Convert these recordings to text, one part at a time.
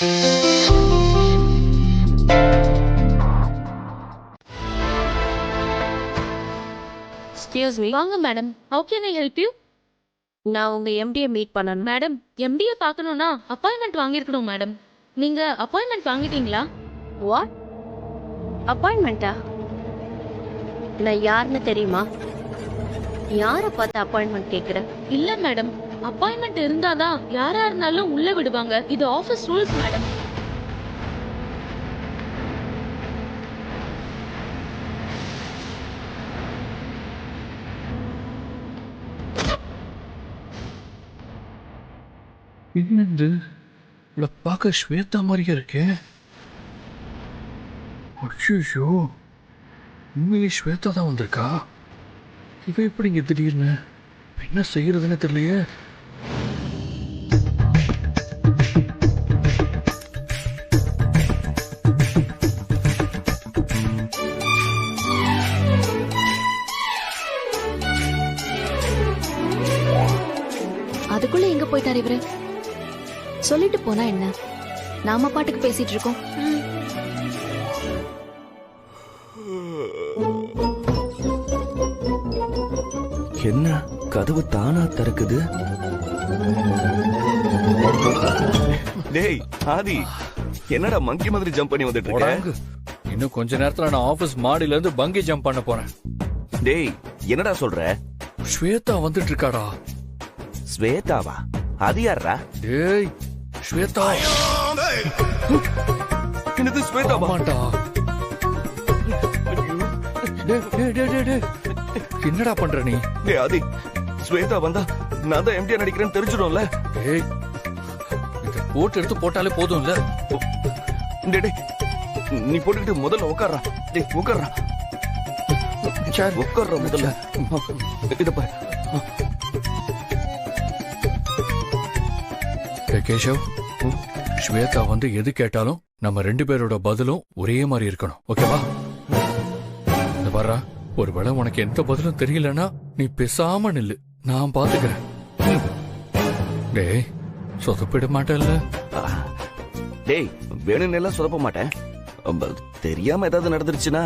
Excuse me. வாங்க madam. How can I help you? நான் உங்க எம்டியை மீட் பண்ணணும். மேடம், எம்டியை பார்க்கணும்னா அப்பாயின்மெண்ட் வாங்கியிருக்கணும் மேடம். நீங்க அப்பாயின்மெண்ட் வாங்கிட்டீங்களா? வாட்? அப்பாயின்மெண்ட்டா? நான் யாருன்னு தெரியுமா? யாரை பார்த்து அப்பாயின்மெண்ட் கேட்குறேன்? இல்ல மேடம், அப்பாயின்மெண்ட் இருந்தாதான் யாரா இருந்தாலும் உள்ள விடுவாங்க. இது ஆஃபீஸ் ரூல்ஸ் மேடம். என்னது இவளை பார்க்க ஸ்வேதா மாதிரியே இருக்கே. அச்சோ, உண்மையிலே ஸ்வேதா தான் வந்திருக்கா. இவ எப்படி இங்கே திடீர்னு என்ன செய்யறதுன்னு தெரியலையே. அதுக்குள்ள எங்க போயிட்டாரு இவரு? சொல்லிட்டு போனா என்ன, நாம பாட்டுக்கு பேசிட்டு இருக்கோம். என்ன கதவு தானா திறக்குது? டேய் ஆதி, என்னடா மங்கி மாதிரி ஜம்ப் பண்ணி வந்துட்டு இருக்க? இன்னும் கொஞ்ச நேரத்துல நான் ஆபீஸ் மாடியில இருந்து பங்கி ஜம்ப் பண்ண போறேன். டேய் என்னடா சொல்ற? ஸ்வேதா வந்துட்டு இருக்காடா. ஸ்வேதாவா? அது யாரா? டேய் ஸ்வேதா. என்னது ஸ்வேதாவா? ஆமாண்டா. டேய் என்னடா பண்ற நீ? டேய் ஆதி, ஸ்வேதா வந்தா நான் தான் எம்டியா நடிக்கிறேன்னு தெரிஞ்சிடும்ல. டேய் இத போட்டு எடுத்து போட்டாலே போதும்ல. டேய் டேய் நீ போட்டுக்கிட்டு முதல்ல உட்கார்றா. டேய் உட்கார்றா. உட்கார்றா முதல்ல. இத பாரு. கேஷவ், ஸ்வேதா வந்து எது கேட்டாலும் நம்ம ரெண்டு பேரோட பதிலும் ஒரே மாதிரி இருக்கணும். ஓகேவா? இந்த பாரா, ஒருவேளை உனக்கு எந்த பதிலும் தெரியலன்னா நீ பேசாம நில்லு, நான் பாத்துக்கிறேன். டேய் சொதப்பிட மாட்டேன்ல? டேய் வேணும்னு எல்லாம் சொதப்ப மாட்டேன். தெரியாம ஏதாவது நடந்துருச்சுன்னா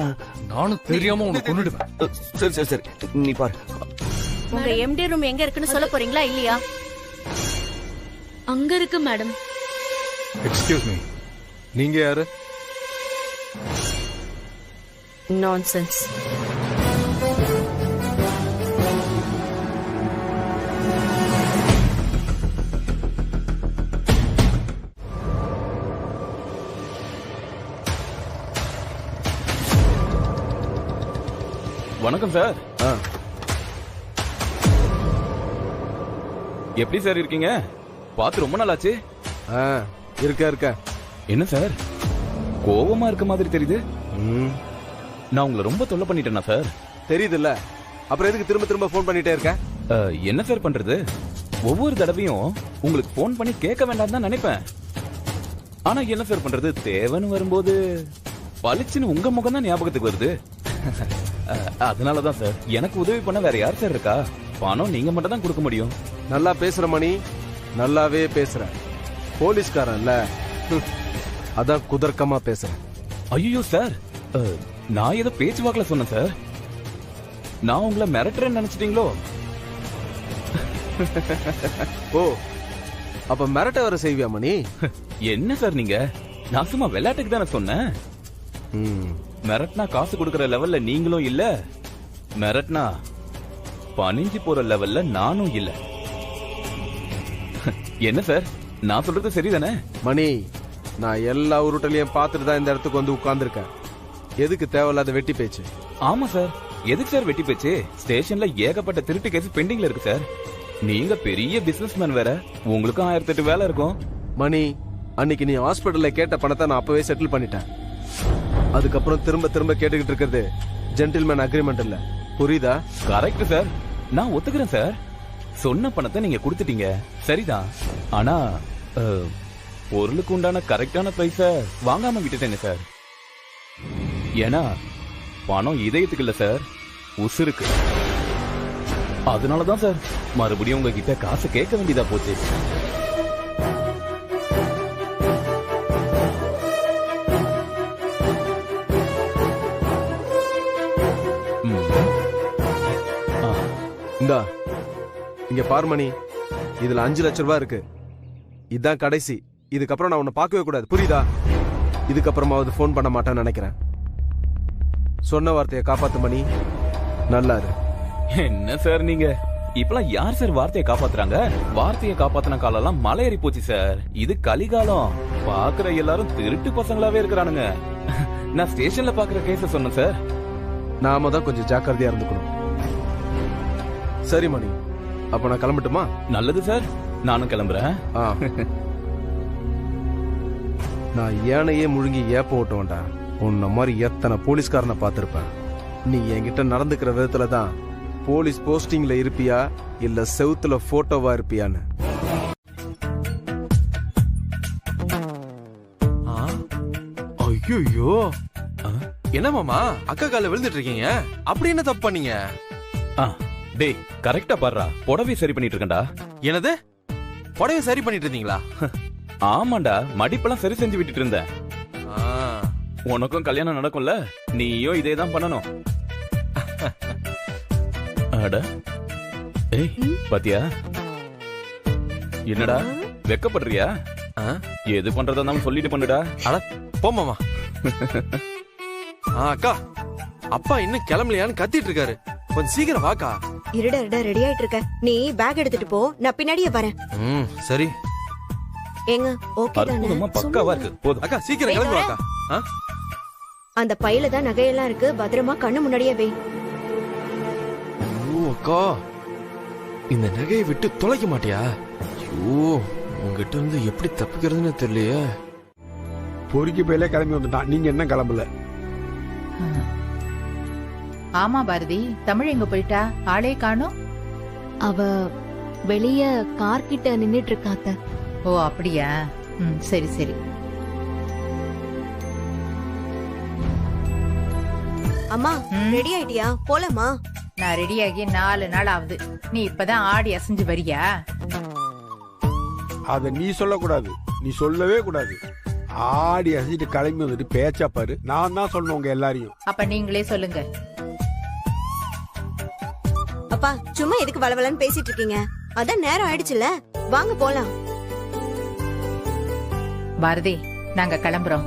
நானும் தெரியாம உனக்கு கொன்னுடுவேன். சரி சரி சரி, நீ பாரு. உங்க எம்டி ரூம் எங்க இருக்குன்னு சொல்ல போறீங்களா இல்லையா? அங்க இருக்கு மேடம். எக்ஸ்கியூஸ் மீ, நீங்க யாரு? நான்சென்ஸ். வணக்கம் சார். எப்படி சார் இருக்கீங்க? பார்த்து ரொம்ப நாள் ஆச்சு. இருக்க என்ன சார் கோவமா இருக்க மாதிரி தெரியுது? நான் உங்களை ரொம்ப தொல்லை பண்ணிட்டேனா சார்? தெரியுதுல்ல, அப்புறம் எதுக்கு திரும்ப திரும்ப போன் பண்ணிட்டே இருக்க? என்ன சார் பண்றது, ஒவ்வொரு தடவையும் உங்களுக்கு போன் பண்ணி கேட்க வேண்டாம் தான் நினைப்பேன். ஆனா என்ன சார் பண்றது, தேவைன்னு வரும்போது பளிச்சுன்னு உங்க முகம் தான் ஞாபகத்துக்கு வருது. அதனாலதான் சார், எனக்கு உதவி பண்ண வேற யார் சார் இருக்கா? பணம் நீங்க மட்டும் தான் கொடுக்க முடியும். நல்லா பேசுற மணி, நல்லாவே பேசுற. போலீஸ்காரன் இல்ல, அதான் குதர்க்கமா பேசுறேன். ஐயோ சார், நான் ஏதோ பேச்சுவாக்குல சொன்னேன் சார். நான் உங்களை மிரட்டுறேன்னு நினைச்சிட்டீங்களோ? ஓ, அப்ப மிரட்ட வர செய்வியா மணி? என்ன சார் நீங்க, நான் சும்மா விளையாட்டுக்கு தானே சொன்னேன். மிரட்னா காசு கொடுக்கற லெவல்ல நீங்களும் இல்ல, மிரட்னா பணிஞ்சு போற லெவல்ல நானும் இல்ல. என்ன சார், நான் சொல்றது சரிதானே? மணி, நான் எல்லா உருட்டலையும் பார்த்துட்டு தான் இந்த இடத்துக்கு வந்து உட்கார்ந்துருக்கேன். எதுக்கு தேவையில்லாத வெட்டி பேச்சு? ஆமா சார், எதுக்கு சார் வெட்டி பேச்சு? ஸ்டேஷன்ல ஏகப்பட்ட திருட்டு கேஸ் பெண்டிங்ல இருக்கு சார். நீங்க பெரிய பிசினஸ் மேன் வேற, உங்களுக்கும் 1008 வேலை இருக்கும். மணி, அன்னைக்கு நீ ஹாஸ்பிட்டல்ல கேட்ட பணத்தை நான் அப்பவே செட்டில் பண்ணிட்டேன். அதுக்கப்புறம் திரும்ப திரும்ப கேட்டுக்கிட்டு இருக்கிறது ஜென்டில்மேன் அக்ரிமெண்ட் இல்ல, புரியுதா? கரெக்ட் சார், நான் ஒத்துக்கிறேன் சார். சொன்ன பணத்தை நீங்க கொடுத்துட்டீங்க, சரிதான். ஆனா பொருளுக்கு உண்டான கரெக்டான பிரைஸ வாங்காம விட்டுட்டேங்க சார். ஏன்னா பணம் இதயத்துக்கு இல்ல சார், உசுருக்கு. அதனாலதான் சார் மறுபடியும் உங்ககிட்ட காசு கேட்க வேண்டியதா போச்சு. இந்தா இங்க பார்மணி, இதுல 5 லட்சம் ரூபாய் இருக்கு. இதுதான் கடைசி. இதுக்கப்புறம் நான் உன்னை பார்க்கவே கூடாது, புரியுதா? இதுக்கப்புறமாவது ஃபோன் பண்ண மாட்டேன்னு நினைக்கிறேன். சொன்ன வார்த்தையை காப்பாத்து மணி. நல்லா இரு. என்ன சார் நீங்க இப்பெல்லாம் யார் சார் வார்த்தையை காப்பாத்துறாங்க? வார்த்தையை காப்பாத்தின காலம்லாம் மலை ஏறி போச்சு சார். இது கலிகாலம். பாக்குற எல்லாரும் திருட்டு பசங்களாவே இருக்கிறானுங்க. நான் ஸ்டேஷன்ல பாக்குற கேஸ சொன்னேன் சார். நாம தான் கொஞ்சம் ஜாக்கிரதையா இருந்துக்கணும். சரி மணி, அப்ப நான் கிளம்பட்டுமா? நல்லது சார், நானும் கிளம்புறேன். நான் ஏனையே முழுங்கி ஏப்ப ஓட்டுவேன்டா. உன்ன மாதிரி எத்தனை போலீஸ்காரனை பார்த்திருப்பேன். நீ என்கிட்ட நடந்துக்கிற விதத்துல தான் போலீஸ் போஸ்டிங்ல இருப்பியா இல்ல செவுத்துல போட்டோவா இருப்பியான்னு. ஐயோ, என்ன மாமா அக்கா கால விழுந்துட்டு இருக்கீங்க? அப்படி என்ன தப்பு பண்ணீங்க? டேய் கரெக்டா பாடுறா, புடவை சரி பண்ணிட்டு இருக்கேன்டா. என்னது, புடவை சரி பண்ணிட்டு இருந்தீங்களா? ஆமாண்டா, மடிப்பெல்லாம் சரி செஞ்சு விட்டுட்டு இருந்தேன். உனக்கும் கல்யாணம் நடக்கும்ல, நீயும் இதே தான் பண்ணணும். அட ஏய் பாத்தியா, என்னடா வெக்கப்படுறியா? எது பண்றதா இருந்தாலும் சொல்லிட்டு பண்ணுடா. அட போமாமா. அக்கா, அப்பா இன்னும் கிளம்பலையான்னு கத்திட்டு இருக்காரு, கொஞ்சம் சீக்கிரம் வாக்கா. இருடா ரெடி ஆயிட்டு இருக்க. நீ பேக் எடுத்துட்டு போ, நான் பின்னாடியே வரேன். சரி. ஏங்க ஓகே தானே? அற்புதமா பக்காவா இருக்கு. போதும் அக்கா சீக்கிரம் கிளம்பி வாக்கா. அந்த பையில தான் நகையெல்லாம் இருக்கு, பத்திரமா கண்ணு முன்னாடியே வை. அக்கா, இந்த நகையை விட்டு தொலைக்க மாட்டியா? ஐயோ, உங்ககிட்ட இருந்து எப்படி தப்பிக்கிறதுன்னு தெரியலையே. பொறுக்கி போயில கிளம்பி வந்துட்டான், நீங்க என்ன கிளம்பல? ஆமா பாரதி, தமிழ் எங்க போயிட்டா? ஆளே காணோம். அவ வெளிய கார் கிட்ட நின்னுட்டு இருக்காத்த. ஓ அப்படியா? சரி சரி. அம்மா ரெடி ஆயிட்டியா? போலாமா? நான் ரெடியாகி 4 நாள் ஆகுது. நீ இப்பதான் ஆடி அசைஞ்சு வரியா? அத நீ சொல்லக்கூடாது, நீ சொல்லவே கூடாது. ஆடி அசைச்சிட்டு கிளம்பி வந்துட்டு பேச்சா பாரு. நான் தான் சொல்லணும் உங்க எல்லாரையும். அப்ப நீங்களே சொல்லுங்க. அப்பா சும்மா எதுக்கு வளவலன்னு பேசிட்டு இருக்கீங்க? அதான் நேரம் ஆயிடுச்சுல, வாங்க போலாம். பாரதி, நாங்க கிளம்புறோம்.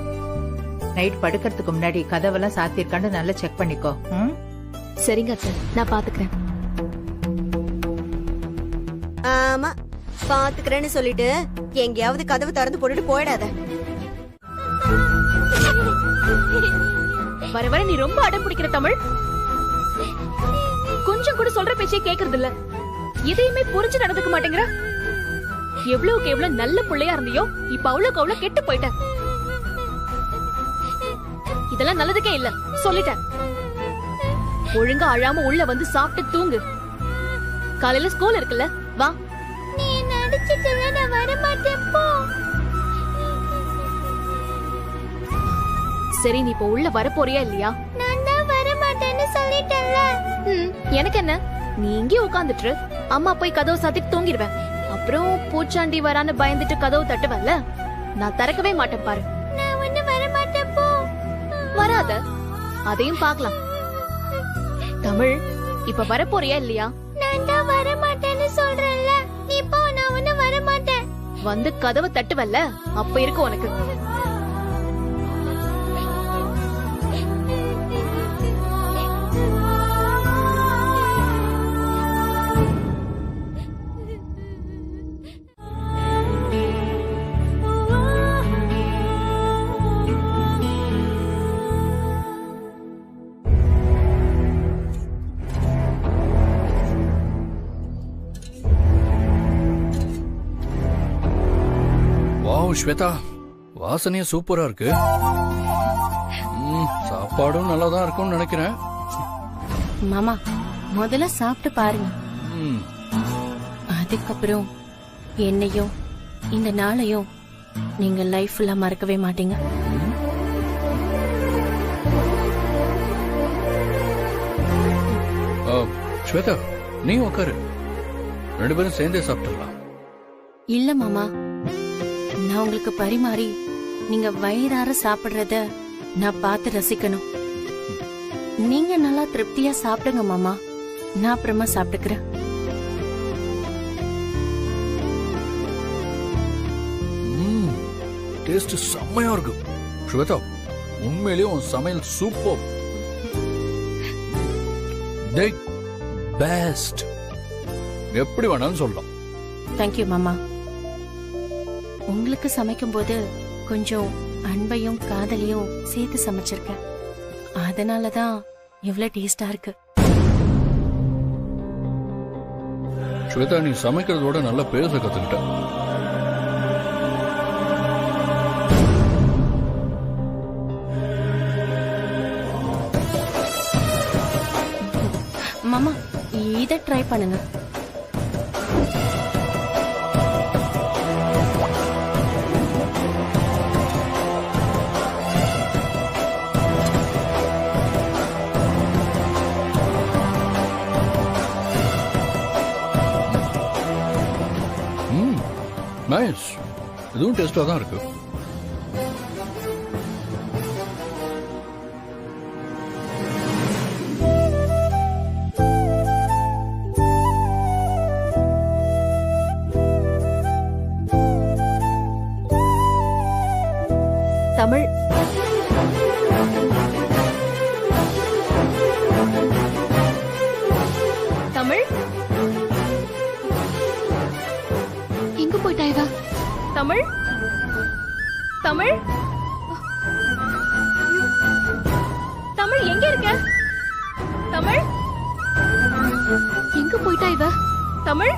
நைட் படுக்கிறதுக்கு முன்னாடி கதவெல்லாம் சாத்திருக்கான்னு நல்லா செக் பண்ணிக்கோ. சரிங்க அத்தை, நான் பாத்துக்கிறேன். ஆமா, பாத்துக்கிறேன்னு சொல்லிட்டு எங்கேயாவது கதவு திறந்து போட்டுட்டு போயிடாத. வர வர நீ ரொம்ப அடம் பிடிக்கிற தமிழ். கொஞ்சம் கூட சொல்ற பேச்சே கேக்குறது இல்ல. எதையுமே புரிஞ்சு நடந்துக்க மாட்டேங்கிற. எவ்வளவுக்கு எவ்வளவு நல்ல பிள்ளையா இருந்தியோ, இப்ப அவ்வளவுக்கு அவ்வளவு கெட்டு போயிட்ட. இதெல்லாம் நல்லதுக்கே இல்ல, சொல்லிட்டேன். ஒழுங்கா அழாம உள்ள வந்து சாப்பிட்டு தூங்கு. காலையில ஸ்கூல் இருக்குல்ல, வா. நீ நடிச்சிட்டு நான் வர மாட்டேன் போ. சரி, நீ இப்ப உள்ள வர போறியா இல்லையா? நான் தான் வர மாட்டேன்னு சொல்லிட்டேன்ல. எனக்கு என்ன, நீ இங்கே உட்கார்ந்துட்டு அம்மா போய் கதவு சாத்திட்டு தூங்கிடுவேன். அப்புறம் பூச்சாண்டி வரான்னு பயந்துட்டு கதவு தட்டுவல்ல, நான் திறக்கவே மாட்டேன் பாரு. நான் ஒண்ணு வர மாட்டேன் போ. வராத, அதையும் பார்க்கலாம். தமிழ், இப்ப வர போறியா இல்லையா? நான் தான் வர மாட்டேன்னு சொல்றேன்ல, நீ போ. நான் ஒண்ணு வர மாட்டேன். வந்து கதவை தட்டுவல்ல, அப்ப இருக்கு உனக்கு. ஸ்வேதா, வாசனையே சூப்பரா இருக்கு. சாப்பாடும் நல்லா தான் இருக்கும்னு நினைக்கிறேன். மாமா, முதல்ல சாப்பிட்டு பாருங்க. அதுக்கப்புறம் என்னையும் இந்த நாளையும் நீங்க லைஃப்ல மறக்கவே மாட்டீங்க. ஸ்வேதா, நீ உட்காரு, 2 பேரும் சேர்ந்தே சாப்பிட்டுலாம். இல்ல மாமா, நான் உங்களுக்கு பரிமாறி நீங்க வயிறார சாப்பிடுறத நான் பார்த்து ரசிக்கணும். நீங்க நல்லா திருப்தியா சாப்பிடுங்க மாமா, நான் அப்புறமா சாப்பிட்டுக்கிறேன். டேஸ்ட் செம்மையா இருக்கு. ஸ்வேதா, உண்மையிலேயே உன் சமையல் சூப்பர். பெஸ்ட். எப்படி வேணாலும் சொல்லலாம். தேங்க்யூ மாமா. உங்களுக்கு சமைக்கும் போது கொஞ்சம் அன்பையும் காதலையும் சேர்த்து சமைச்சிருக்கேன். அதனாலதான் இவ்வளவு டேஸ்டா இருக்கு. ஸ்வேதா, நீ சமைக்கிறதோட நல்லா பேச கத்துக்கிட்ட. மாமா, இதை ட்ரை பண்ணுங்க. நைஸ். இதுவும் டேஸ்டா தான் இருக்கு. தமிழ் தமிழ் எங்க போயிட்டா இவ? தமிழ் தமிழ் தமிழ் எங்க இருக்க? தமிழ் எங்க போயிட்டா இவ? தமிழ்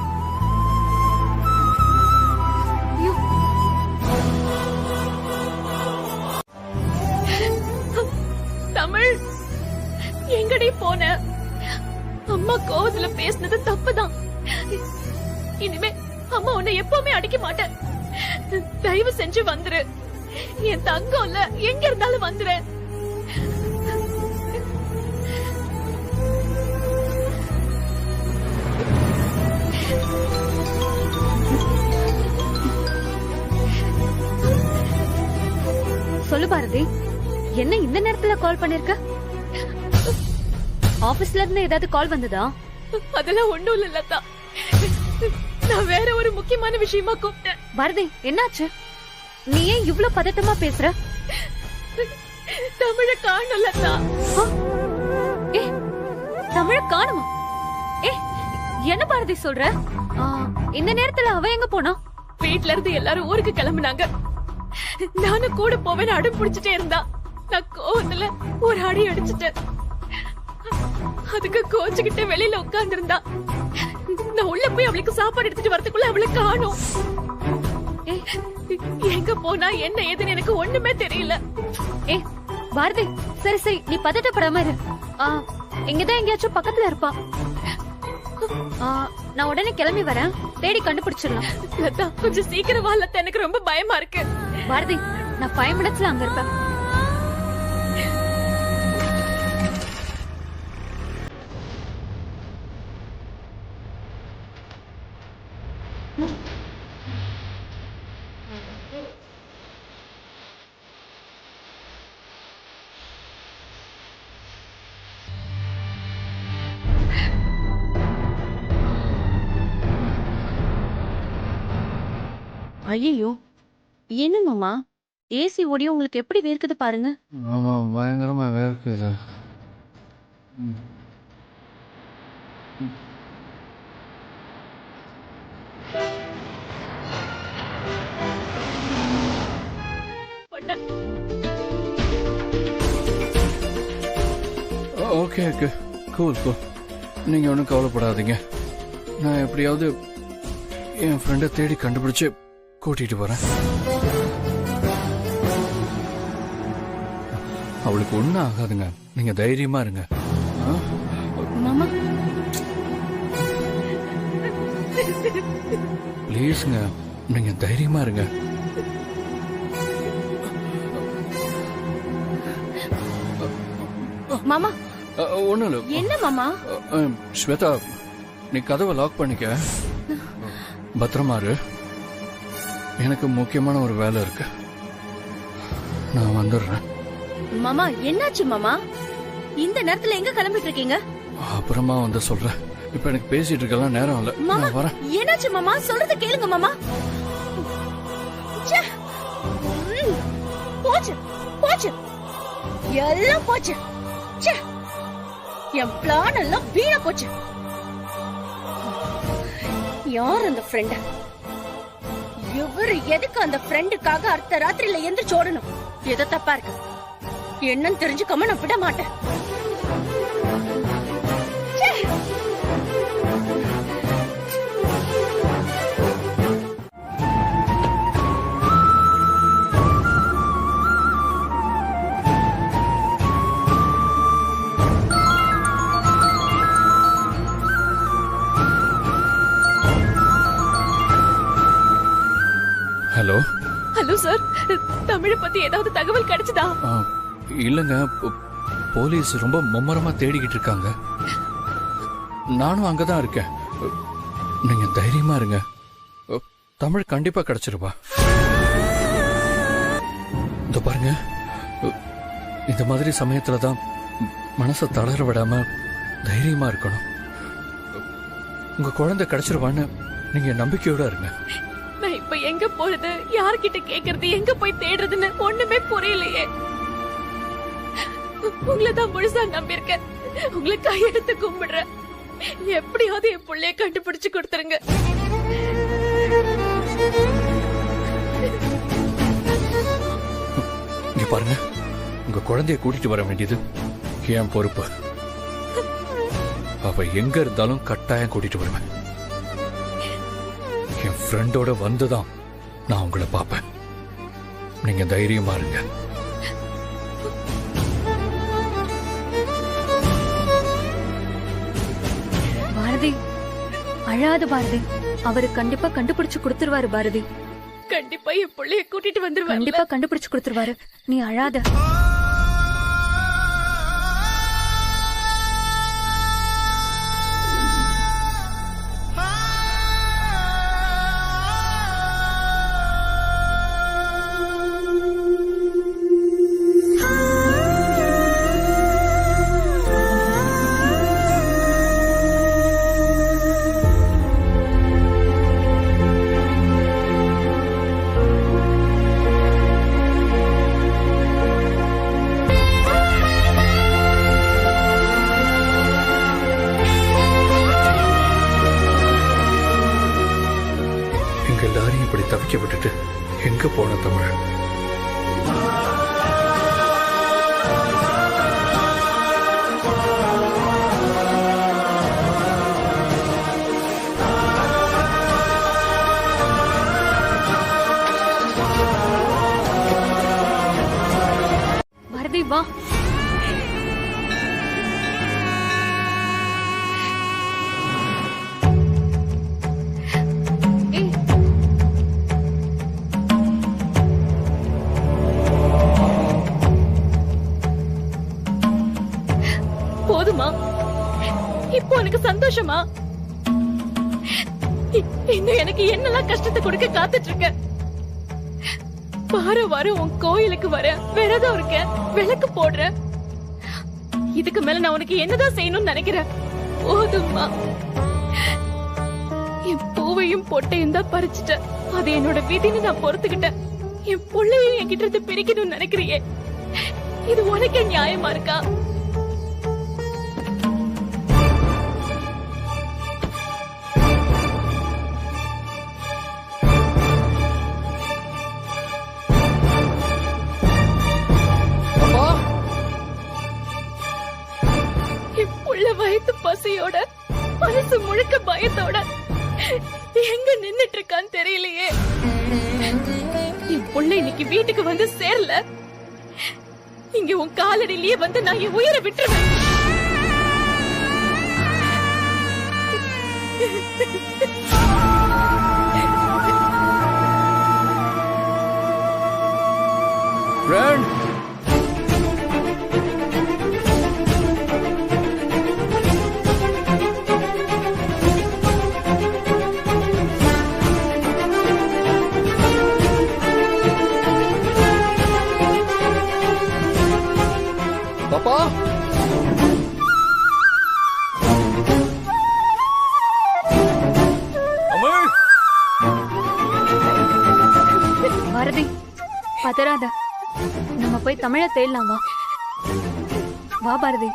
ஐயோ. தமிழ் எங்கடி போன? அம்மா கோவத்துல பேசினது தப்புதான். இனிமே அம்மா உன்னை எப்பவுமே அடிக்க மாட்டேன். தயவு செஞ்சு வந்துரு. என் தங்கம்ல எங்க இருந்தாலும் வந்துரு. சொல்லு பாரதி, என்ன இந்த நேரத்துல கால் பண்ணிருக்க? ஆபீஸ்ல இருந்து ஏதாவது கால் வந்ததா? அதெல்லாம் ஒண்ணும் இல்ல லதா. நான் வேற ஒரு முக்கியமான விஷயமா கூப்பிட்டேன். பாரதி, என்னாச்சு? நீ ஏன் இவ்ளோ பதட்டமா பேசுற? தமிழ காணோம் லதா. ஏ, தமிழ காணுமா? ஏ, என்ன பாரதி சொல்ற? இந்த நேரத்துல அவ எங்க போனா? வீட்ல இருந்து எல்லாரும் ஊருக்கு கிளம்புனாங்க. நானும் கூட போவேன்னு அடம் பிடிச்சிட்டே இருந்தா. நான் கோவத்துல ஒரு அடி அடிச்சிட்டேன். அதுக்கு கோச்சுக்கிட்டு வெளியில உட்கார்ந்து இருந்தா. நான் உள்ள போய் அவளுக்கு சாப்பாடு எடுத்துட்டு வரதுக்குள்ள அவளை காணோம். எங்க போனா என்ன ஏதுன்னு எனக்கு ஒண்ணுமே தெரியல. ஏ பாரதி, சரி சரி, நீ பதட்டப்படாம இரு. இங்கதான் எங்கேயாச்சும் பக்கத்துல இருப்பா. நான் உடனே கிளம்பி வரேன். தேடி கண்டுபிடிச்சிடலாம். லதா, கொஞ்சம் சீக்கிரம் வா லதா, எனக்கு ரொம்ப பயமா இருக்கு. பாரதி, நான் 5 மினிட்ஸ்ல அங்க இருப்பேன். ஐயோ, என்ன மாமா, ஏசி ஓடியும் உங்களுக்கு எப்படி வேர்க்குது பாருங்க. ஆமா, பயங்கரமா வேர்க்குது. Okay okay, cool cool. நீங்க ஒன்றும் கவலைப்படாதீங்க. நான் எப்படியாவது என் ஃப்ரெண்டை தேடி கண்டுபிடிச்சு கூட்டிட்டு போறேன். அவளுக்கு ஒன்றும் ஆகாதுங்க, நீங்க தைரியமா இருங்க. மாமா ப்ளீஸ்ங்க, நீங்க தைரியமா இருங்க. மாமா, ஒண்ணும் இல்ல. என்ன மாமா? ஸ்வேதா, நீ கதவை லாக் பண்ணிக்க. பத்திரமா இரு. எனக்கு முக்கியமான ஒரு வேலை இருக்கு. நான் வந்துடுறேன். மாமா, என்னாச்சு மாமா? இந்த நேரத்துல எங்க கிளம்பிட்டு இருக்கீங்க? அப்புறமா வந்து சொல்றேன். இப்ப எனக்கு பேசிட்டு இருக்கலாம் நேரம் இல்ல. நான் வரேன். என்னாச்சு மாமா? சொல்றத கேளுங்க மாமா. போச்சு போச்சு எல்லாம் போச்சு. ச்சே, என் பிளான் எல்லாம் வீணா போச்சு. யார் அந்த ஃப்ரெண்ட்? இவரு எதுக்கு அந்த ஃப்ரெண்டுக்காக அர்த்த ராத்திரியில எந்திரிச்சு ஓடணும்? ஏதோ தப்பா இருக்கு. என்னன்னு தெரிஞ்சுக்காம நான் விட மாட்டேன். ச்சே. ஹலோ ஹலோ சார், தமிழ பத்தி ஏதாவது தகவல் கிடைச்சதா? இல்லங்க, போலீஸ் ரொம்ப மும்மரமா தேடிக்கிட்டு இருக்காங்க. நானும் அங்கதான் இருக்கேன். நீங்க தைரியமா இருங்க. தமிழ் கண்டிப்பா கிடைச்சிருப்பா. இந்த பாருங்க, இந்த மாதிரி சமயத்துல தான் மனசை தளர விடாம தைரியமா இருக்கணும். உங்க குழந்தை கிடைச்சிருவான்னு நீங்க நம்பிக்கையோட இருங்க. நான் இப்ப எங்க போறது, யார்கிட்ட கேக்குறது, எங்க போய் தேடுறதுன்னு ஒண்ணுமே புரியலையே. உங்களை தான் முழுசா நம்பியிருக்கேன். உங்களை கையெடுத்து கும்பிடுறேன். எப்படியாவது என் பிள்ளைய கண்டுபிடிச்சு கொடுத்துருங்க. இங்க பாருங்க, உங்க குழந்தைய கூட்டிட்டு வர வேண்டியது என் பொறுப்பு. அவ எங்க இருந்தாலும் கட்டாயம் கூட்டிட்டு வருவேன். என் ஃப்ரெண்டோட வந்துதான் நான் உங்களை பார்ப்பேன். நீங்க தைரியமா இருங்க. பாரதி, அழாத பாரதி. அவரு கண்டிப்பா கண்டுபிடிச்சு கொடுத்துருவாரு பாரதி. கண்டிப்பா என் பிள்ளைய கூட்டிட்டு வந்துருவாரு. கண்டிப்பா கண்டுபிடிச்சு கொடுத்துருவாரு. நீ அழாத. எல்லாரையும் இப்படி தவிக்க விட்டுட்டு எங்க போன தமிழ்? பாரதி வா. போதுமா? இப்போ எனக்கு சந்தோஷமா? இன்னும் எனக்கு என்னெல்லாம் கஷ்டத்தை கொடுக்க காத்துட்டு இருக்க? வார வாரம் உன் கோயிலுக்கு வர, விரதம் இருக்க, விளக்கு போடுற. இதுக்கு மேல நான் உனக்கு என்னதான் செய்யணும்னு நினைக்கிறேன்? போதுமா? என் பூவையும் பொட்டையும் தான் பறிச்சுட்டேன். அது என்னோட விதின்னு நான் பொறுத்துக்கிட்டேன். என் புள்ளையும் என்கிட்ட இருந்து பிரிக்கணும்னு நினைக்கிறியே, இது உனக்கே நியாயமா இருக்கா? வயத்து பசியோட, மனசு முழுக்க பயத்தோட எங்க நின்னுட்டு இருக்கான்னு தெரியலையே. என் புள்ள இன்னைக்கு வீட்டுக்கு வந்து சேரல. இங்க உன் காலடியிலேயே வந்து நான் என் உயிரை விட்டுருவேன். பாப்பா, பாரதி பதறாத. நம்ம போய் தமிழை தேடலாம் வா. வா பாரதி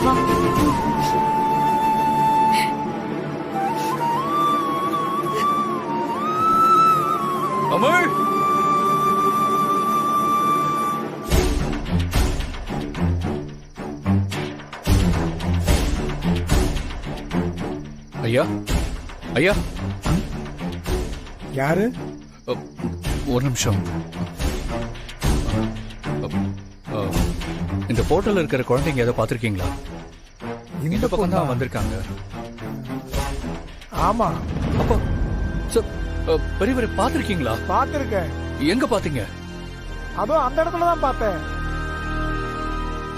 வா. தமிழ் ஐயா ஐயா யாரு? ஒரு நிமிஷம். இந்த போட்டோல இருக்கிற குழந்தைங்க ஏதோ பாத்திருக்கீங்களா? இந்த பக்கம் தான் வந்திருக்காங்க. ஆமா. அப்போ பெரியவரை பாத்திருக்கீங்களா? பாத்திருக்கேன். எங்க பாத்தீங்க? அதோ அந்த இடத்துல தான் பார்த்தேன்.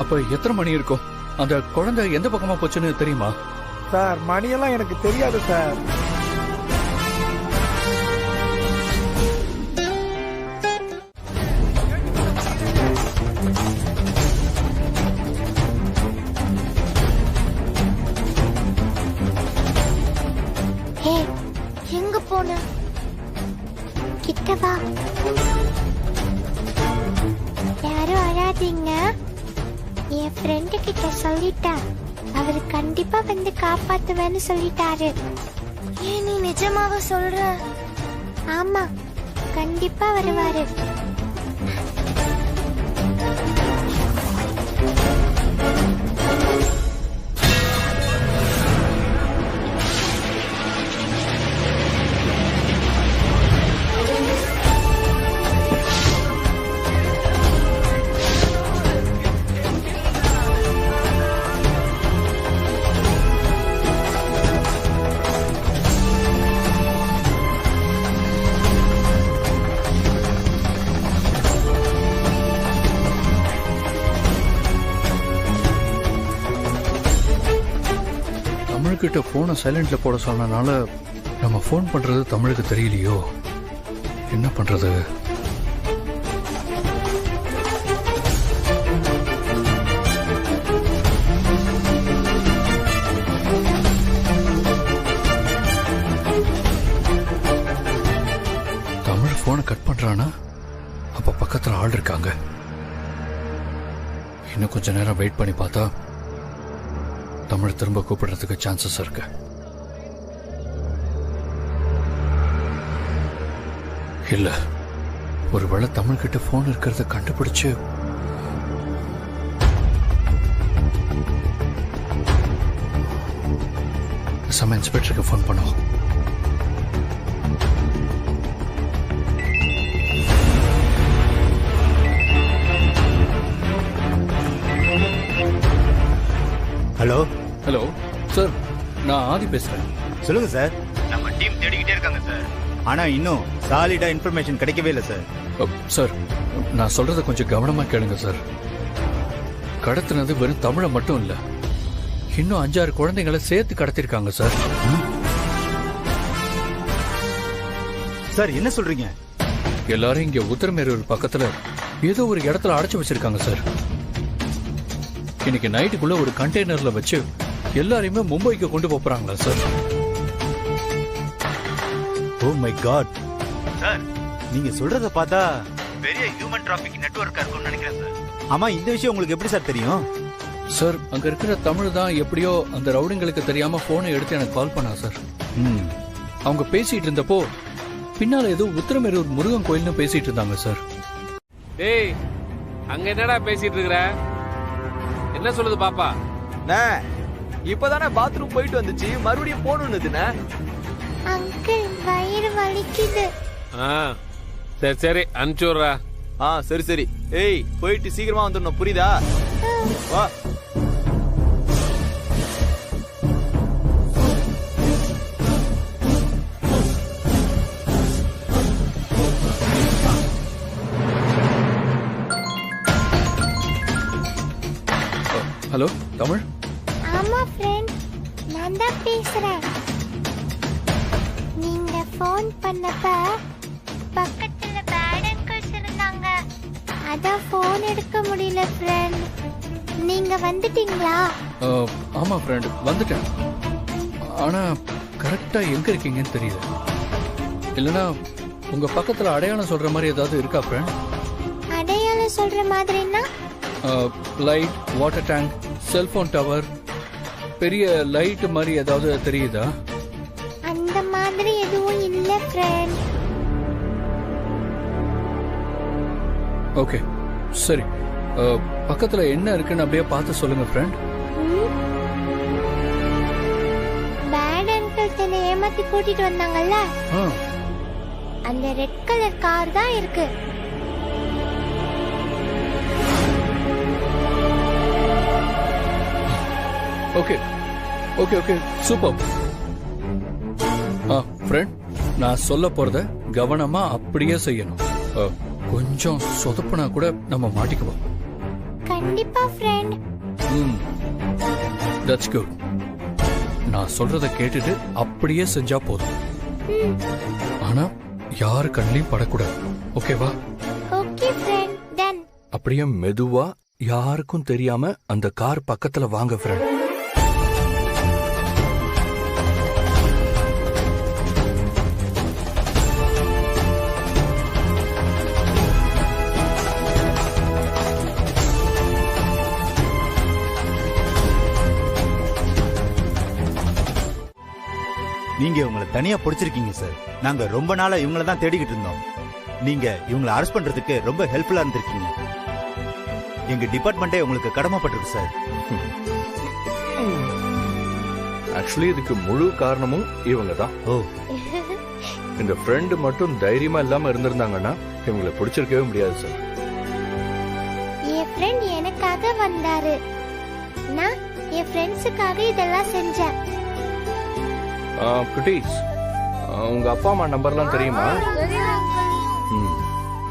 அப்ப எத்தனை மணி இருக்கும்? அந்த குழந்தை எந்த பக்கமா போச்சுன்னு தெரியுமா? சார் மணியெல்லாம் எனக்கு தெரியாது சார். எங்க போன? கிட்ட வா. யாரும் அழாதீங்க. என் ஃப்ரெண்டு கிட்ட சொல்லிட்டேன். அவரு கண்டிப்பா வந்து காப்பாத்துவேன்னு சொல்லிட்டாரு. ஏன் நீ நிஜமாக சொல்ற? ஆமா, கண்டிப்பா வருவாரு. தமிழ்கிட்ட போனை சைலண்ட்ல போட சொன்னனால நம்ம போன் பண்றது தமிழுக்கு தெரியலையோ? என்ன பண்றது? தமிழ் போனை கட் பண்றானா? அப்ப பக்கத்துல ஆள் இருக்காங்க. இன்னும் கொஞ்ச நேரம் வெயிட் பண்ணி பார்த்தா தமிழ் திரும்ப கூப்பிடுறதுக்கு சான்சஸ் இருக்கு. இல்ல, ஒருவேளை தமிழ் கிட்ட போன் இருக்கிறத கண்டுபிடிச்சு சம இன்ஸ்பெக்டருக்கு போன் பண்ணுவோம். ஹலோ ஹலோ சார், நான் ஆதி பேசுறேன். சொல்லுங்க சார். நம்ம டீம் தேடிக்கிட்டே இருக்காங்க சார். ஆனா இன்னும் சாலிடா இன்ஃபர்மேஷன் கிடைக்கவே இல்லை சார். சார், நான் சொல்றத கொஞ்சம் கவனமா கேளுங்க சார். கடத்தினது வெறும் தமிழை மட்டும் இல்ல, இன்னும் 5-6 குழந்தைங்களை சேர்த்து கடத்திருக்காங்க சார். சார் என்ன சொல்றீங்க? எல்லாரும் இங்க உத்தரமேரூர் பக்கத்துல ஏதோ ஒரு இடத்துல அடைச்சு வச்சிருக்காங்க சார். இன்னைக்கு நைட்டுக்குள்ள ஒரு கண்டெய்னர்ல வச்சு எல்லாரையுமே மும்பைக்கு கொண்டு போறாங்களா sir? Oh my God. Sir, நீங்க சொல்றத பார்த்தா பெரிய ஹியூமன் டிராஃபிக் நெட்வொர்க்கா இருக்கும்னு நினைக்கிறேன் சார். ஆமா, இந்த விஷயம் உங்களுக்கு எப்படி சார் தெரியும்? சார், அங்க இருக்கிற தமிழ் தான் எப்படியோ அந்த ரவுடிங்களுக்கு தெரியாம போனை எடுத்து எனக்கு கால் பண்ணா சார். அவங்க பேசிட்டு இருந்தப்போ பின்னால ஏதோ உத்தரமேரூர் முருகன் கோயில்னு பேசிட்டு இருந்தாங்க சார். டேய், அங்க என்னடா பேசிட்டு இருக்கற? என்ன சொல்லுது பாப்பா? இப்பதானே பாத்ரூம் போயிட்டு வந்துச்சு, மறுபடியும் போகணும்னுதுண்ணே. அங்கிள், வயிறு வலிக்குது. சரி சரி, அனுப்பிச்சு விடுறா. சரி சரி. ஏய், போயிட்டு சீக்கிரமா வந்துடணும், புரியுதா? வா. ஹலோ தமிழ். ஆமா ஃப்ரெண்ட், நான் தான் பேசுறேன். நீங்க ஃபோன் பண்ணப்ப பக்கத்துல பேட் அங்கிள்ஸ் இருந்தாங்க. அதான் ஃபோன் எடுக்க முடியல ஃப்ரெண்ட். நீங்க வந்துட்டீங்களா? ஆமா ஃப்ரெண்ட், வந்துட்டேன். ஆனா கரெக்டா எங்க இருக்கீங்கன்னு தெரியல. இல்லனா உங்க பக்கத்துல அடையாளம் சொல்ற மாதிரி ஏதாவது இருக்கா ஃப்ரெண்ட்? அடையாளம் சொல்ற மாதிரின்னா light, water tank, cellphone tower, பெரிய லைட் மாதிரி ஏதாவது தெரியுதா? அந்த மாதிரி எதுவும் இல்ல ஃப்ரெண்ட். ஓகே சரி, பக்கத்துல என்ன இருக்குன்னு அப்படியே பார்த்து சொல்லுங்க ஃப்ரெண்ட். பேட் அங்கிள் தன்னை ஏமாத்தி கூட்டிட்டு வந்தாங்கல்ல, அந்த ரெட் கலர் கார் தான் இருக்கு. Okay okay okay super. Friend, நான் சொல்ல போறத கவனமா அப்படியே செய்யணும். கொஞ்சம் சொதப்புனா கூட நம்ம மாட்டிக்குவோம். கண்டிப்பா ஃப்ரெண்ட். That's good. நான் சொல்றத கேட்டுட்டு அப்படியே செஞ்சா போதும். ஆனா யாரு கண்ணிலையும் படக்கூடாது. ஓகேவா? Okay friend. டன். அப்படியே மெதுவா யாருக்கும் தெரியாம அந்த கார் பக்கத்துல வாங்க ஃப்ரெண்ட். நீங்க இவங்களை தனியா பிடிச்சிருக்கீங்க சார். நாங்க ரொம்ப நாளா இவங்கள தான் தேடிக்கிட்டு இருந்தோம். நீங்க இவங்களை அரெஸ்ட் பண்றதுக்கு ரொம்ப ஹெல்ப்ஃபுல்லா இருந்திருக்கீங்க. எங்க டிபார்ட்மெண்டே உங்களுக்கு கடமைப்பட்டிருக்கு சார். ஆக்சுவலி இதுக்கு முழு காரணமும் இவங்க தான். இந்த ஃப்ரெண்டு மட்டும் தைரியமா இல்லாம இருந்திருந்தாங்கன்னா இவங்களை பிடிச்சிருக்கவே முடியாது சார். என் ஃப்ரெண்ட் எனக்காக வந்தாரு. நான் என் ஃப்ரெண்ட்ஸுக்காக இதெல்லாம் செஞ்சேன். குட்டீஸ், உங்க அப்பா அம்மா நம்பர்லாம் தெரியுமா?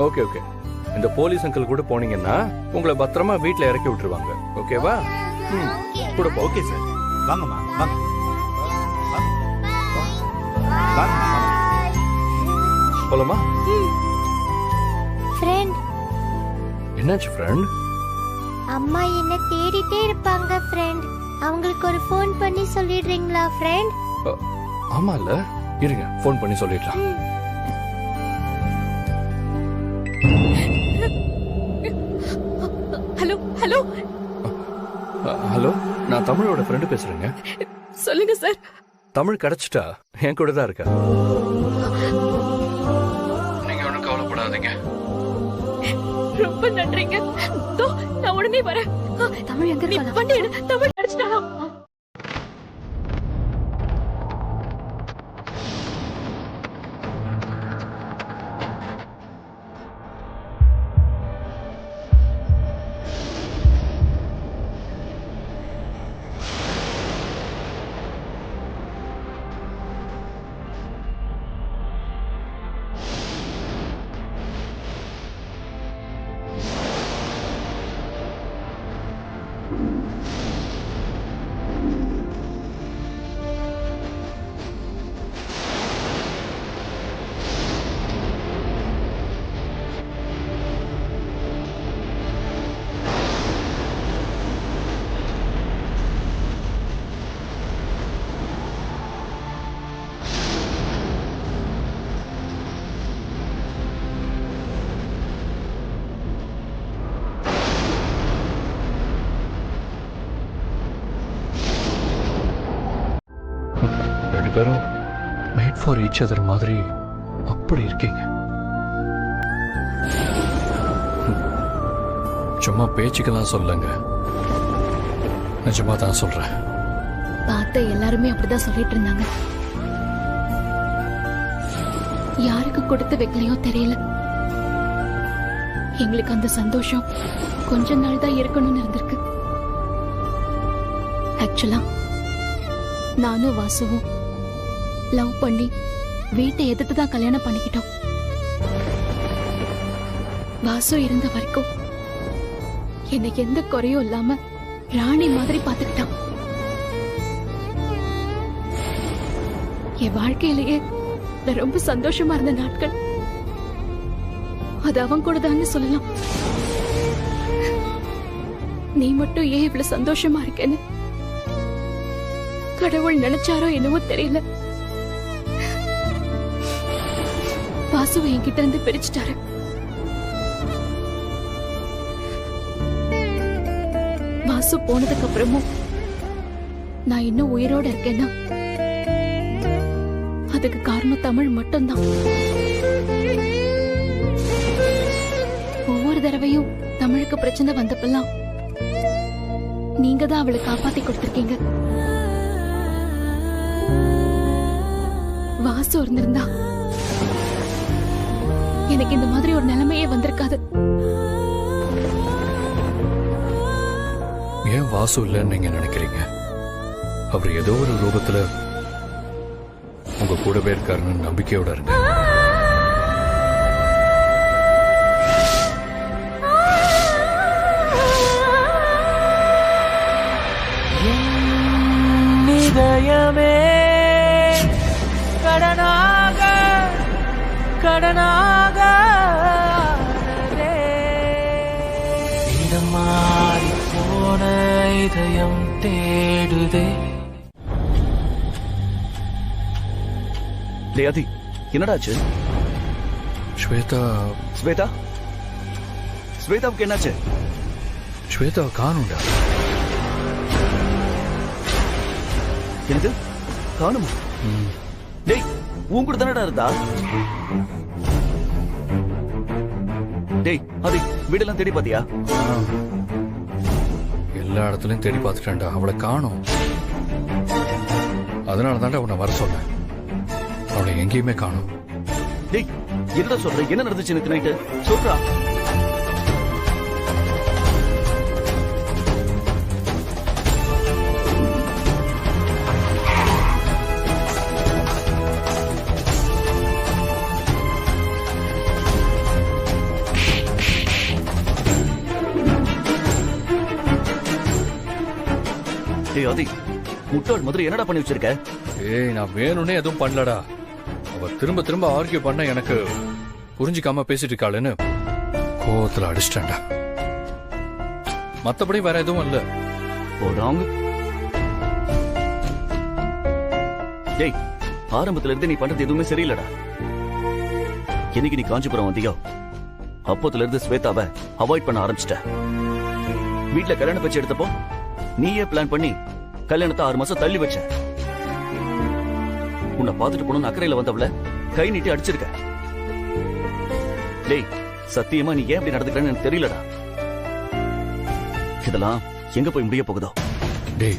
Okay okay. இந்த போலீஸ் அங்கிள் கூட போனீங்கன்னா உங்களை பத்திரமா வீட்டுல இறக்கி விட்டுருவாங்க. ஓகேவா? கூட ஓகே சார். வாங்கம்மா வாங்க. போலாமா? ஃப்ரெண்ட். என்னாச்சு ஃப்ரெண்ட்? அம்மா என்ன தேடிட்டே இருப்பாங்க ஃப்ரெண்ட். அவங்களுக்கு ஒரு ஃபோன் பண்ணி சொல்லிடுறீங்களா ஃப்ரெண்ட்? ஆமா இல்ல, இருங்க ஃபோன் பண்ணி சொல்லிடலாம். ஹலோ ஹலோ ஹலோ, நான் தமிழோட ஃப்ரெண்டு பேசுறேங்க. சொல்லுங்க சார். தமிழ் கிடைச்சிட்டா என் கூட தான் இருக்கா. நீங்க ஒன்றும் கவலைப்படாதீங்க. ரொம்ப நன்றிங்க. நான் உடனே வரேன். தமிழ் எங்க இருக்கா? வண்டி எடு. தமிழ் கிடைச்சிட்டானா? பேரும் மேட் ஃபார் ஈச் அதர் மாதிரி அப்படி இருக்கீங்க. சும்மா பேச்சுக்கெல்லாம் சொல்லுங்க, நிஜமா தான் சொல்றேன். பார்த்த எல்லாருமே அப்படிதான் சொல்லிட்டு இருந்தாங்க. யாருக்கு கொடுத்து வைக்கலையோ தெரியல. எங்களுக்கு அந்த சந்தோஷம் கொஞ்ச நாள் தான் இருக்கணும்னு இருந்திருக்கு. ஆக்சுவலா நானும் வாசுவும் லவ் பண்ணி வீட்டை எதிர்த்து தான் கல்யாணம் பண்ணிக்கிட்டோம். வாசு இருந்த வரைக்கும் என்னை எந்த குறையும் இல்லாம ராணி மாதிரி பாத்துக்கிட்டான். என் வாழ்க்கையிலேயே நான் ரொம்ப சந்தோஷமா இருந்த நாட்கள் அது அவன் கூட தான் சொல்லலாம். நீ மட்டும் ஏன் இவ்வளவு சந்தோஷமா இருக்கேன்னு கடவுள் நினைச்சாரோ என்னவோ தெரியல. வாசு வாசுவை என்கிட்ட இருந்து பிரிச்சுட்டாரு. வாசு போனதுக்கு அப்புறமும் நான் இன்னும் உயிரோட இருக்கேன்னா அதுக்கு காரணம் தமிழ் மட்டும்தான். ஒவ்வொரு தடவையும் தமிழுக்கு பிரச்சனை வந்தப்பெல்லாம் நீங்க தான் அவளை காப்பாத்தி கொடுத்திருக்கீங்க. வாசு இருந்திருந்தா எனக்கு இந்த மாதிரி ஒரு நிலைமையே வந்திருக்காது. ஏன் வாசு இல்லைன்னு நீங்க நினைக்கிறீங்க? அவர் ஏதோ ஒரு ரூபத்துல உங்க கூடவே இருக்காருன்னு நம்பிக்கையோட இருங்க. இதயமே கடனாக கடனாக இடம் மாறி போன இதயம் தேடுதே. ஆதி, என்னடாச்சு? ஸ்வேதா ஸ்வேதா ஸ்வேதாவுக்கு என்னாச்சு? ஸ்வேதா காணும்டா. என்னது காணுமா? டேய், உன் கூட தானடா இருந்தா? டேய் அது வீடெல்லாம் தேடி பாத்தியா? எல்லா இடத்துலயும் தேடி பார்த்துட்டேன்டா, அவளை காணோம். அதனால தான்டா உன்னை வர சொன்னேன். அவளை எங்கேயுமே காணோம். டேய், என்னடா சொல்ற? என்ன நடந்துச்சு நேத்து நைட்டு? சொல்றா. டேய் ஆதி, முட்டாள் மாதிரி என்னடா பண்ணி வச்சிருக்க? ஏய், நான் வேணும்னே எதுவும் பண்ணலடா. அவ திரும்ப திரும்ப ஆர்கியூ பண்ண எனக்கு புரிஞ்சுக்காம பேசிட்டு இருக்காளுன்னு கோவத்துல அடிச்சிட்டேன்டா. மத்தபடி வேற எதுவும் இல்ல. போடாங்க. டேய், ஆரம்பத்துல இருந்து நீ பண்றது எதுவுமே சரியில்லடா. என்னைக்கு நீ காஞ்சிபுரம் வந்தியோ அப்போதுல இருந்து ஸ்வேதாவை அவாய்ட் பண்ண ஆரம்பிச்சிட்ட. வீட்டுல கல்யாண பேச்சு எடுத்தப்போ நீயே பிளான் பண்ணி கல்யாணத்தை 6 மாசம் தள்ளி வச்ச. உன்னை பாத்துட்டு போன அக்கறையில வந்தவள கை நீட்டி அடிச்சிருக்க. டேய், சத்தியமா நீ ஏன் இப்படி நடந்துக்கிறன்னு எனக்கு தெரியலடா. இதெல்லாம் எங்க போய் முடிய போகுதோ? டேய்,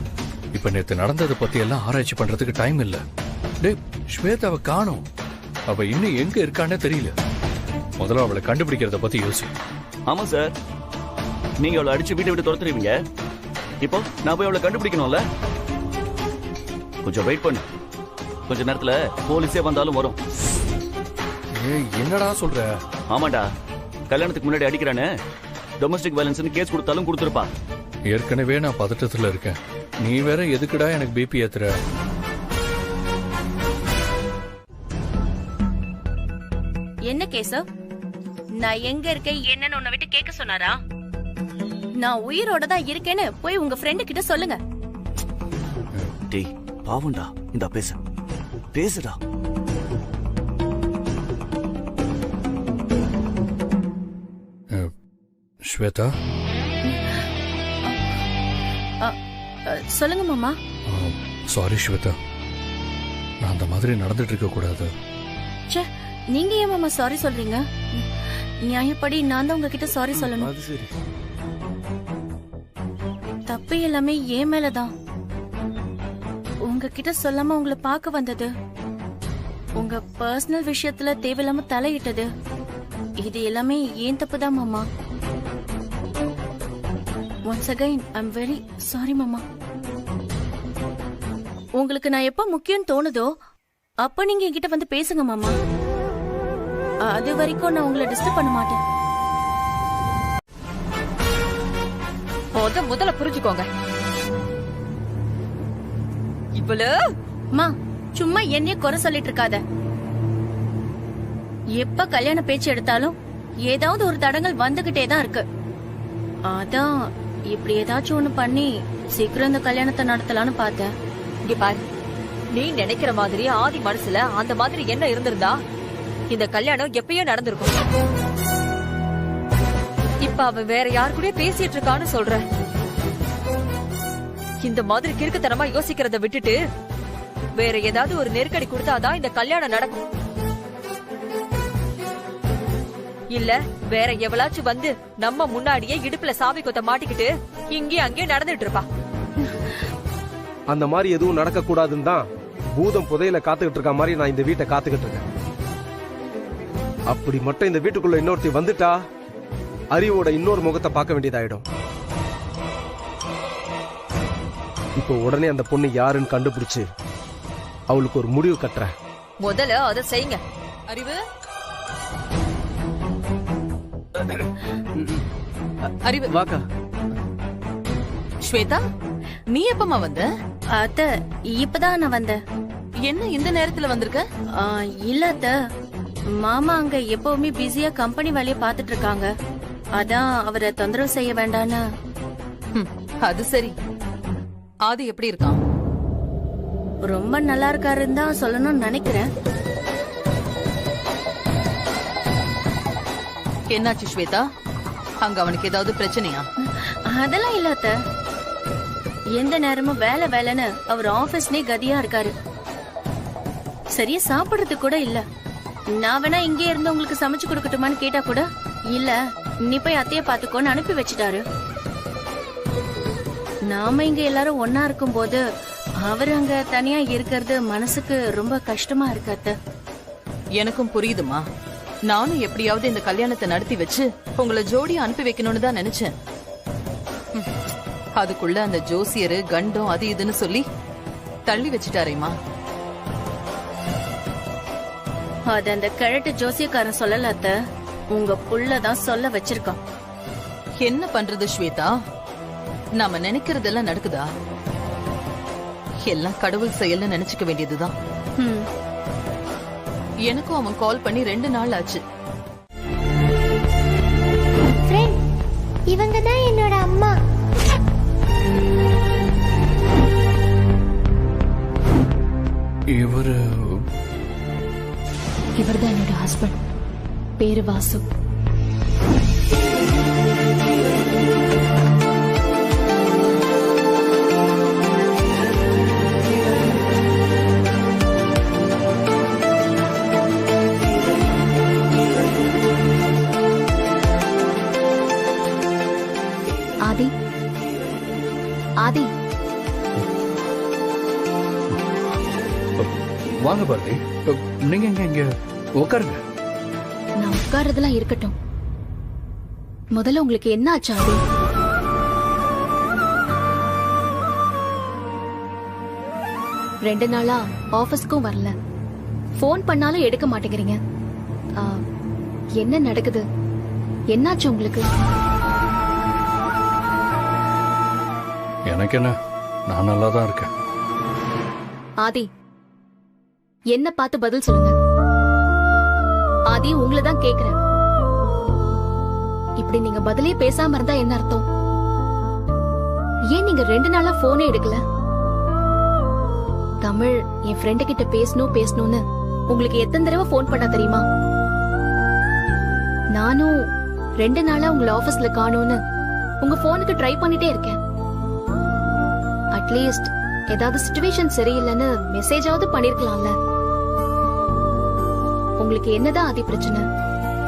இப்ப நேத்து நடந்ததை பத்தி எல்லாம் ஆராய்ச்சி பண்றதுக்கு டைம் இல்ல. டேய், ஸ்வேதாவை காணோம். அவ இன்னும் எங்க இருக்கானே தெரியல. முதல்ல அவளை கண்டுபிடிக்கிறத பத்தி யோசி. ஆமா சார், நீங்க அவளை அடிச்சு வீட்டை விட்டு துரத்துறீங்க. இப்போ நான் போய் அவளை கண்டுபிடிக்கணும்ல. கொஞ்சம் வெயிட் பண்ணு. கொஞ்ச நேரத்துல போலீஸே வந்தாலும் வரும். ஏய், என்னடா சொல்ற? ஆமாடா, கல்யாணத்துக்கு முன்னாடி அடிக்கிறானே, டொமஸ்டிக் வயலன்ஸ் கேஸ் கொடுத்தாலும் கொடுத்துருப்பா. ஏற்கனவே நான் பதட்டத்துல இருக்கேன். நீ வேற எதுக்குடா எனக்கு பிபி ஏத்துற? என்ன கேஸ்? நான் எங்க இருக்கேன் என்னன்னு உன்னை விட்டு கேட்க சொன்னாரா? நான் உயிரோட தான் இருக்கேன்னு போய் உங்க ஃப்ரெண்டு கிட்ட சொல்லுங்க. டேய், பாவம்டா. இந்த பேசு பேசுடா. ஸ்வேதா, சொல்லுங்க மாமா. சாரி ஸ்வேதா, நான் அந்த மாதிரி நடந்துட்டு இருக்க கூடாது. ச்சே, நீங்க ஏன் மாமா சாரி சொல்றீங்க? நியாயப்படி நான் தான் உங்ககிட்ட சாரி சொல்லணும். அது சரி. தப்பு எல்லாமே ஏன் மேலதான். உங்ககிட்ட சொல்லாம உங்களை பார்க்க வந்தது, உங்க பர்சனல் விஷயத்துல தேவையில்லாம தலையிட்டது, இது எல்லாமே ஏன் தப்புதான் மாமா. Once again I am very sorry மாமா. உங்களுக்கு நான் எப்ப முக்கியம் தோணுதோ அப்ப நீங்க என்கிட்ட வந்து பேசுங்க மாமா. அது வரைக்கும் நான் உங்களை டிஸ்டர்ப் பண்ண மாட்டேன். முதல்ல புரிஞ்சுக்கோங்க. இவ்வளவு மா, சும்மா என்னைய குறை சொல்லிட்டு இருக்காத. எப்ப கல்யாண பேச்சு எடுத்தாலும் ஏதாவது ஒரு தடங்கள் வந்துகிட்டே தான் இருக்கு. அதான் இப்படி ஏதாச்சும் ஒண்ணு பண்ணி சீக்கிரம் இந்த கல்யாணத்தை நடத்தலாம்னு பார்த்தேன். இங்க பாரு, நீ நினைக்கிற மாதிரி ஆதி மனசுல அந்த மாதிரி என்ன இருந்திருந்தா இந்த கல்யாணம் எப்பயோ நடந்திருக்கும். இப்ப அவன் வேற யாரு கூட பேசிட்டு இருக்கான்னு சொல்ற. இந்த மாதிரி கிறுக்குத்தனமா யோசிக்கிறத விட்டுட்டு வேற ஏதாவது ஒரு நெருக்கடி கொடுத்தாதான் இந்த கல்யாணம் நடக்கும். இல்ல வேற எவளாச்சும் வந்து நம்ம முன்னாடியே இடுப்புல சாவி கொத்த மாட்டிக்கிட்டு இங்கேயும் அங்கேயும் நடந்துட்டு இருப்பா. அந்த மாதிரி எதுவும் நடக்க கூடாதுன்னு தான் பூதம் புதையில காத்துக்கிட்டு இருக்க மாதிரி நான் இந்த வீட்டை காத்துக்கிட்டு இருக்கேன். அப்படி மட்டும் இந்த வீட்டுக்குள்ள இன்னொருத்தி வந்துட்டா அறிவோட இன்னொரு முகத்தை பார்க்க வேண்டியதாயிடும். இப்போ உடனே அந்த பொண்ணு யாருன்னு கண்டுபிடிச்சு அவளுக்கு ஒரு முடிவு கட்டுறேன். முதல்ல அதை செய்யுங்க. அறிவு அறிவு வாக்கா. ஸ்வேதா, நீ எப்பமா வந்த? அத்த இப்பதான் நான் வந்தேன். என்ன இந்த நேரத்துல வந்திருக்க? இல்ல அத்த, மாமா அங்க எப்பவுமே பிஸியா கம்பெனி வேலையை பாத்துட்டு இருக்காங்க. அதான் அவரை தொந்தரவு செய்ய வேண்டான்னு. அது சரி. ஆதி எப்படி இருக்கான்? ரொம்ப நல்லா இருக்காருன்னு தான் சொல்லணும்னு நினைக்கிறேன். என்னாச்சு ஸ்வேதா? அங்க அவனுக்கு ஏதாவது பிரச்சனையா? அதெல்லாம் இல்ல அத்த, எந்த நேரமும் வேலை வேலைன்னு அவர் ஆபீஸ்லயே கதியா இருக்காரு. சரியா சாப்பிடுறதுக்கு கூட இல்ல. நான் வேணா இங்கே இருந்து உங்களுக்கு சமைச்சு கொடுக்கட்டுமான்னு கேட்டா கூட இல்ல, நீ போய் அத்தைய பாத்துக்கோன்னு அனுப்பி வச்சுட்டாரு. நாம இங்க எல்லாரும் ஒன்னா இருக்கும் போது அவர் அங்க தனியா இருக்கிறது மனசுக்கு ரொம்ப கஷ்டமா இருக்கு அத்த. எனக்கும் புரியுதுமா. நானும் எப்படியாவது இந்த கல்யாணத்தை நடத்தி வச்சு உங்களை ஜோடியா அனுப்பி வைக்கணும்னு தான் நினைச்சேன். அதுக்குள்ள அந்த ஜோசியரு கண்டம் அது இதுன்னு சொல்லி தள்ளி வச்சுட்டாரேமா. அது அந்த கிழட்டு ஜோசியக்காரன் சொல்லல அத்த, உங்க புள்ளதான் சொல்ல வச்சிருக்கான். என்ன பண்றது ஸ்வேதா? நாம நினைக்கிறதெல்லாம் நடக்குதா? எல்லாம் கடவுள் செயல்னு நினைச்சுக்க வேண்டியதுதான். எனக்கும் அவன் கால் பண்ணி 2 நாள் ஆச்சு. இவங்க தான் என்னோட அம்மா. இவர்தான் என்னோட ஹஸ்பண்ட். பேரு வாசு. ஆதி, ஆதி வாங்க பாரதி. நீங்க இங்க உட்காருங்க. நான் உட்கார்றதெல்லாம் இருக்கட்டும். முதல்ல உங்களுக்கு என்ன ஆச்சு ஆதி? ரெண்டு நாளா ஆபீஸ்க்கும் வரல, போன் பண்ணாலும் எடுக்க மாட்டேங்கிறீங்க. என்ன நடக்குது? என்னாச்சு உங்களுக்கு? எனக்கு என்ன, நான் நல்லா தான் இருக்கேன். ஆதி, என்ன பார்த்து பதில் சொல்லுங்க. ஆதி, உங்களை தான் கேக்குறேன். இப்படி நீங்க பதிலே பேசாம இருந்தா என்ன அர்த்தம்? ஏன் நீங்க 2 நாளா போனே எடுக்கல? தமிழ் என் ஃப்ரெண்டு கிட்ட பேசணும்னு உங்களுக்கு எத்தனை தடவை போன் பண்ணா தெரியுமா? நானும் 2 நாளா உங்களை ஆபீஸ்ல காணோம்னு உங்க போனுக்கு ட்ரை பண்ணிட்டே இருக்கேன். அட்லீஸ்ட் ஏதாவது சிச்சுவேஷன் சரியில்லைன்னு மெசேஜாவது பண்ணிருக்கலாம்ல. உங்களுக்கு என்னதான் ஆதி பிரச்சனை?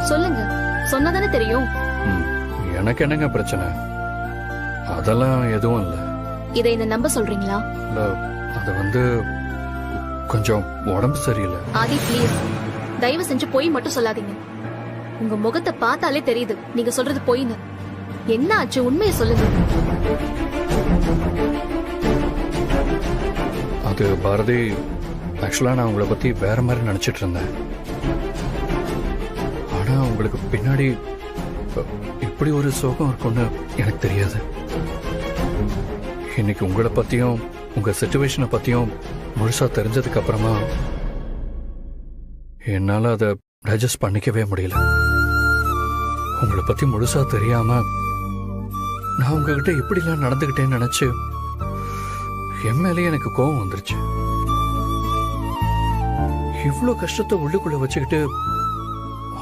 சொல்லுங்க, சொன்னதானே தெரியும். எனக்கு என்னங்க பிரச்சனை? அதெல்லாம் எதுவும் இல்ல. இதை என்ன நம்ப சொல்றீங்களா? இல்ல, அது கொஞ்சம் உடம்பு சரியில்லை. ஆதி ப்ளீஸ், தயவு செஞ்சு பொய் மட்டும் சொல்லாதீங்க. உங்க முகத்தை பார்த்தாலே தெரியுது நீங்க சொல்றது பொய்ன்னு. என்ன ஆச்சு? உண்மையை சொல்லுங்க. அது பாரதி, ஆக்சுவலா நான் உங்களை பத்தி வேற மாதிரி நினைச்சிட்டு இருந்தேன். ஆனா உங்களுக்கு பின்னாடி இப்படி ஒரு சோகம் இருக்கும்னு எனக்கு தெரியாது. இன்னைக்கு உங்களை பத்தியும் உங்க சிச்சுவேஷனை பத்தியும் முழுசா தெரிஞ்சதுக்கு அப்புறமா என்னால அதை டைஜஸ்ட் பண்ணிக்கவே முடியல. உங்களை பத்தி முழுசா தெரியாம நான் உங்ககிட்ட இப்படிலாம் நடந்துகிட்டேன்னு நினைச்சு என் மேலே எனக்கு கோபம் வந்துருச்சு. இவ்வளவு கஷ்டத்தை உள்ளுக்குள்ள வச்சுக்கிட்டு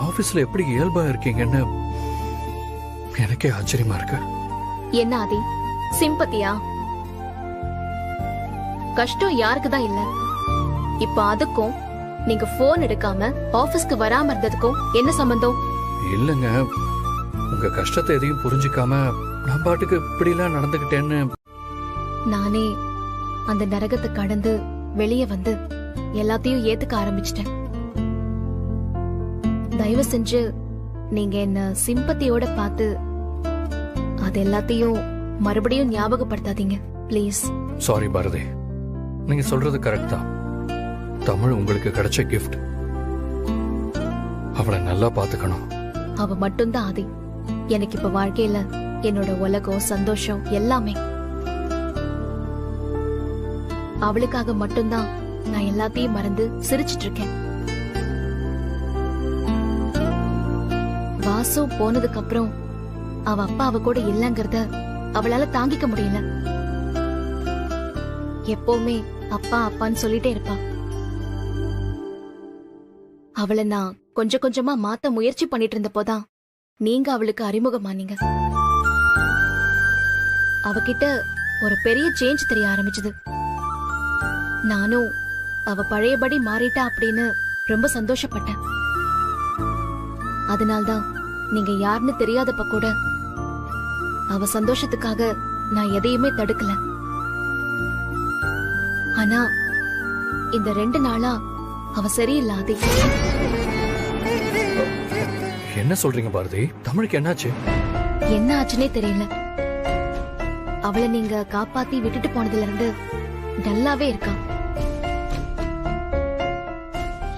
ஆபீஸ்ல எப்படி இயல்பா இருக்கீங்கன்னு எனக்கே ஆச்சரியமா இருக்கு. என்ன ஆதி, சிம்பத்தியா? கஷ்டம் யாருக்கு தான் இல்ல. இப்ப அதுக்கும் நீங்க போன் எடுக்காம ஆபீஸ்க்கு வராம இருந்ததுக்கும் என்ன சம்பந்தம்? இல்லங்க, உங்க கஷ்டத்தை எதையும் புரிஞ்சுக்காம நான் பாட்டுக்கு இப்படி எல்லாம் நடந்துகிட்டேன்னு. நானே அந்த நரகத்தை கடந்து வெளியே வந்து எல்லாத்தையும் ஏத்துக்க ஆரம்பிச்சிட்டேன். தயவு செஞ்சு நீங்க என்ன சிம்பத்தியோட பார்த்து அது எல்லாத்தையும் மறுபடியும் ஞாபகப்படுத்தாதீங்க ப்ளீஸ். சாரி பாரதி, நீங்க சொல்றது கரெக்ட் தான். தமிழ் உங்களுக்கு கிடைச்ச கிஃப்ட். அவளை நல்லா பாத்துக்கணும். அவ மட்டும்தான் ஆதி. எனக்கு இப்ப வாழ்க்கையில என்னோட உலகம், சந்தோஷம் எல்லாமே. அவளுக்காக மட்டும்தான் நான் எல்லாத்தையும் மறந்து சிரிச்சிட்டு இருக்கேன். வாசு போனதுக்கு அப்புறம் அவ அப்பா அவ கூட இல்லங்கறத அவளால தாங்கிக்க முடியல. எப்பவுமே அப்பா அப்பான்னு சொல்லிட்டே இருப்பா. அவளை நான் கொஞ்சம் கொஞ்சமா மாத்த முயற்சி பண்ணிட்டு இருந்தப்போதான் நீங்க அவளுக்கு அறிமுகமானீங்க. அவகிட்ட ஒரு பெரிய சேஞ்ச் தெரிய ஆரம்பிச்சது. நானும் அவ பழையபடி மாறிட்டா அப்படின்னு ரொம்ப சந்தோஷப்பட்டேன். அதனால்தான் நீங்க யாருன்னு தெரியாதப்ப கூட அவ சந்தோஷத்துக்காக நான் எதையுமே தடுக்கல. ஆனா இந்த 2 நாளா அவ சரியில்லாதே. என்ன சொல்றீங்க பாரதி? தமிழுக்கு என்னாச்சு? என்ன ஆச்சுன்னே தெரியல. அவளை நீங்க காப்பாத்தி விட்டுட்டு போனதுல இருந்து டல்லாவே இருக்கா.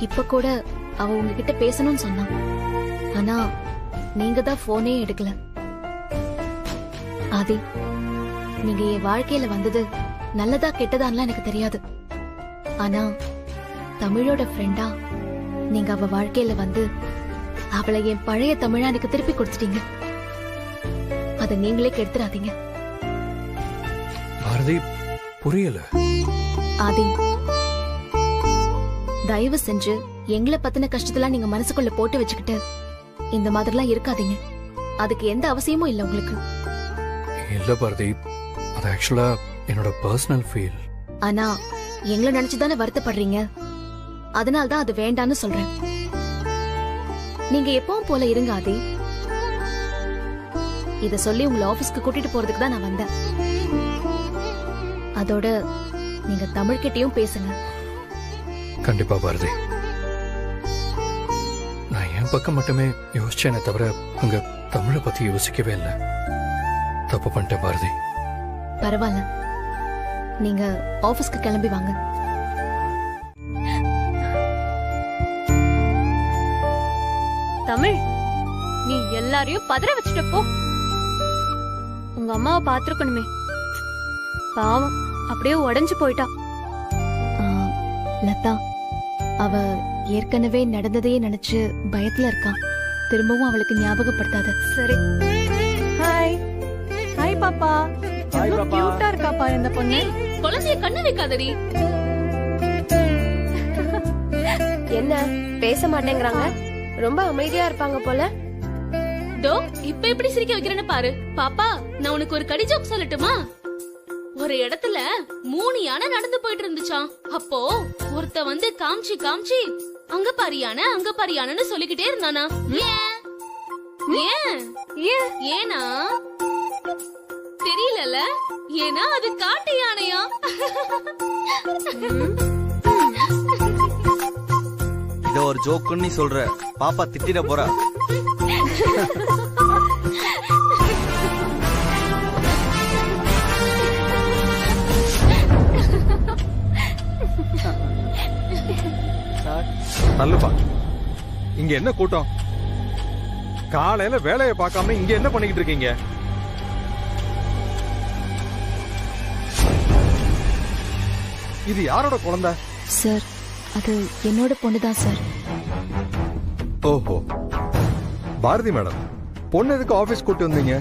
இப்ப கூட அவ உங்ககிட்ட பேசணும்னு சொன்னா. ஆனா நீங்க தான் போனே எடுக்கல. ஆதி, நீங்க என் வாழ்க்கையில வந்தது நல்லதா கெட்டதான்லாம் எனக்கு தெரியாது. ஆனா தமிழோட ஃப்ரெண்டா நீங்க அவ வாழ்க்கையில வந்து அவளை என் பழைய தமிழா எனக்கு திருப்பி கொடுத்துட்டீங்க. அத நீங்களே கெடுத்துறாதீங்க. பாரதி, புரியல. ஆதி, தயவு செஞ்சு எங்களை பத்தின கஷ்டத்தெல்லாம் நீங்க மனசுக்குள்ள போட்டு வச்சுக்கிட்டு இந்த மாதிரிலாம் இருக்காதீங்க. அதுக்கு எந்த அவசியமும் இல்ல உங்களுக்கு. இல்ல பாரதி, அது ஆக்சுவலா என்னோட பர்சனல் ஃபீல். ஆனா எங்களை நினைச்சுதானே வருத்தப்படுறீங்க. அதனால்தான் அது வேண்டான்னு சொல்றேன். நீங்க எப்பவும் போல இருங்க ஆதி. இத சொல்லி உங்களை ஆபீஸ்க்கு கூட்டிட்டு போறதுக்கு தான் நான் வந்தேன். அதோட நீங்க தமிழ்கிட்டயும் பேசுங்க. கண்டிப்பா பாரதி. நான் என் பக்கம் மட்டுமே யோசிச்சேனே தவிர அங்க தமிழை பத்தி யோசிக்கவே இல்லை. தப்பு பண்ணிட்டேன் பாரதி. பரவாயில்ல, நீங்க ஆபீஸ்க்கு கிளம்பி வாங்க. தமிழ், நீ எல்லாரையும் பதற வச்சுட்ட போ. உங்க அம்மாவை பாத்துருக்கணுமே. பாவம், அப்படியே உடைஞ்சு போயிட்டா. லதா, அவ ஏற்கனவே நடந்ததையே நினைச்சு பயத்துல இருக்கா. திரும்பவும் அவளுக்கு ஞாபகப்படுத்தாத. சரி. ஹாய் ஹாய் பாப்பா. எவ்வளவு கியூட்டா இருக்காப்பா இந்த பொண்ணு. குழந்தைய கண்ணு வைக்காதடி. என்ன பேச மாட்டேங்கறாங்க? ரொம்ப அமைதியா இருப்பாங்க போல. டோ, இப்ப எப்படி சிரிக்க வைக்கிறேன்னு பாரு. பாப்பா, நான் உனக்கு ஒரு கடி ஜோக் சொல்லட்டுமா? ஒரு இடத்துல 3 யானை நடந்து போயிட்டு இருந்துச்சாம். அப்போ ஒருத்த வந்து காமிச்சு காமிச்சு அங்க பாரு யானை, அங்க பாரு யானைன்னு சொல்லிக்கிட்டே இருந்தானா. ஏனா தெரியல. ஏன்னா அது காட்டு யானையா. இத ஒரு ஜோக்குன்னு நீ சொல்ற. பாப்பா திட்டிட போறா. நல்லப்பா. இங்க என்ன கூட்டம்? காலையில வேலையை பார்க்காம இங்க என்ன பண்ணிக்கிட்டு இருக்கீங்க? இது யாரோட குழந்தை? சார், அது என்னோட பொண்ணுதான் சார். ஓஹோ, பாரதி மேடம், பொண்ணு எதுக்கு ஆபீஸ் கூட்டு வந்தீங்க?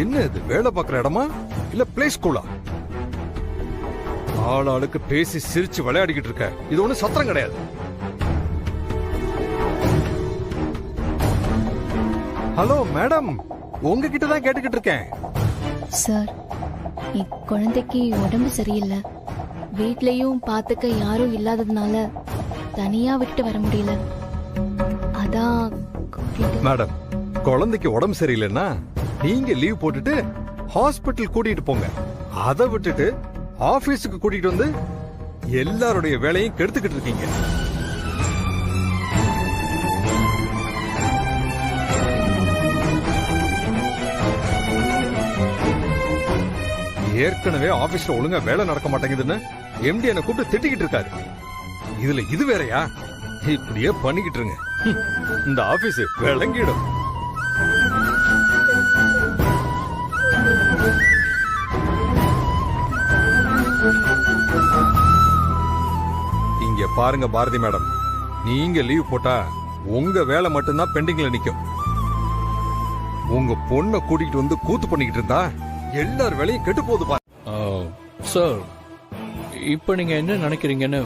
என்ன இது, வேலை பார்க்குற இடமா இல்ல பிளே ஸ்கூலா? ஆளாளுக்கு பேசி சிரிச்சு விளையாடிக்கிட்டு இருக்க. இது ஒண்ணு சத்திரம் கிடையாது. ஹலோ மேடம், உங்ககிட்ட தான் கேட்டுக்கிட்டு இருக்கேன். சார், என் குழந்தைக்கு உடம்பு சரியில்லை. வீட்லயும் பாத்துக்க யாரும் இல்லாததுனால தனியா விட்டு வர முடியல. அதான் மேடம், குழந்தைக்கு உடம்பு சரியில்லைன்னா நீங்க லீவ் போட்டுட்டு ஹாஸ்பிட்டல் கூட்டிட்டு போங்க. அதை விட்டுட்டு ஆபீஸுக்கு கூட்டிட்டு வந்து எல்லாருடைய வேலையும் கெடுத்துக்கிட்டு இருக்கீங்க. ஏற்கனவே ஆபீஸ்ல ஒழுங்கா வேலை நடக்க மாட்டேங்குதுன்னு எம்டி என்ன கூப்பிட்டு திட்டிக்கிட்டு இருக்காரு. இதுல இது வேறயா? இப்படியே பண்ணிக்கிட்டு இருங்க. இந்த ஆபீஸ் விளங்கிடும். இங்க பாருங்க பாரதி மேடம், நீங்க லீவ் போட்டா உங்க வேலை மட்டும்தான் பெண்டிங்ல நிக்கும். உங்க பொண்ணை கூட்டிகிட்டு வந்து கூத்து பண்ணிக்கிட்டு இருந்தா எல்லார் வேலையும் கெட்டு போகுது பாரு. சார், இப்ப நீங்க என்ன நினைக்கிறீங்கன்னு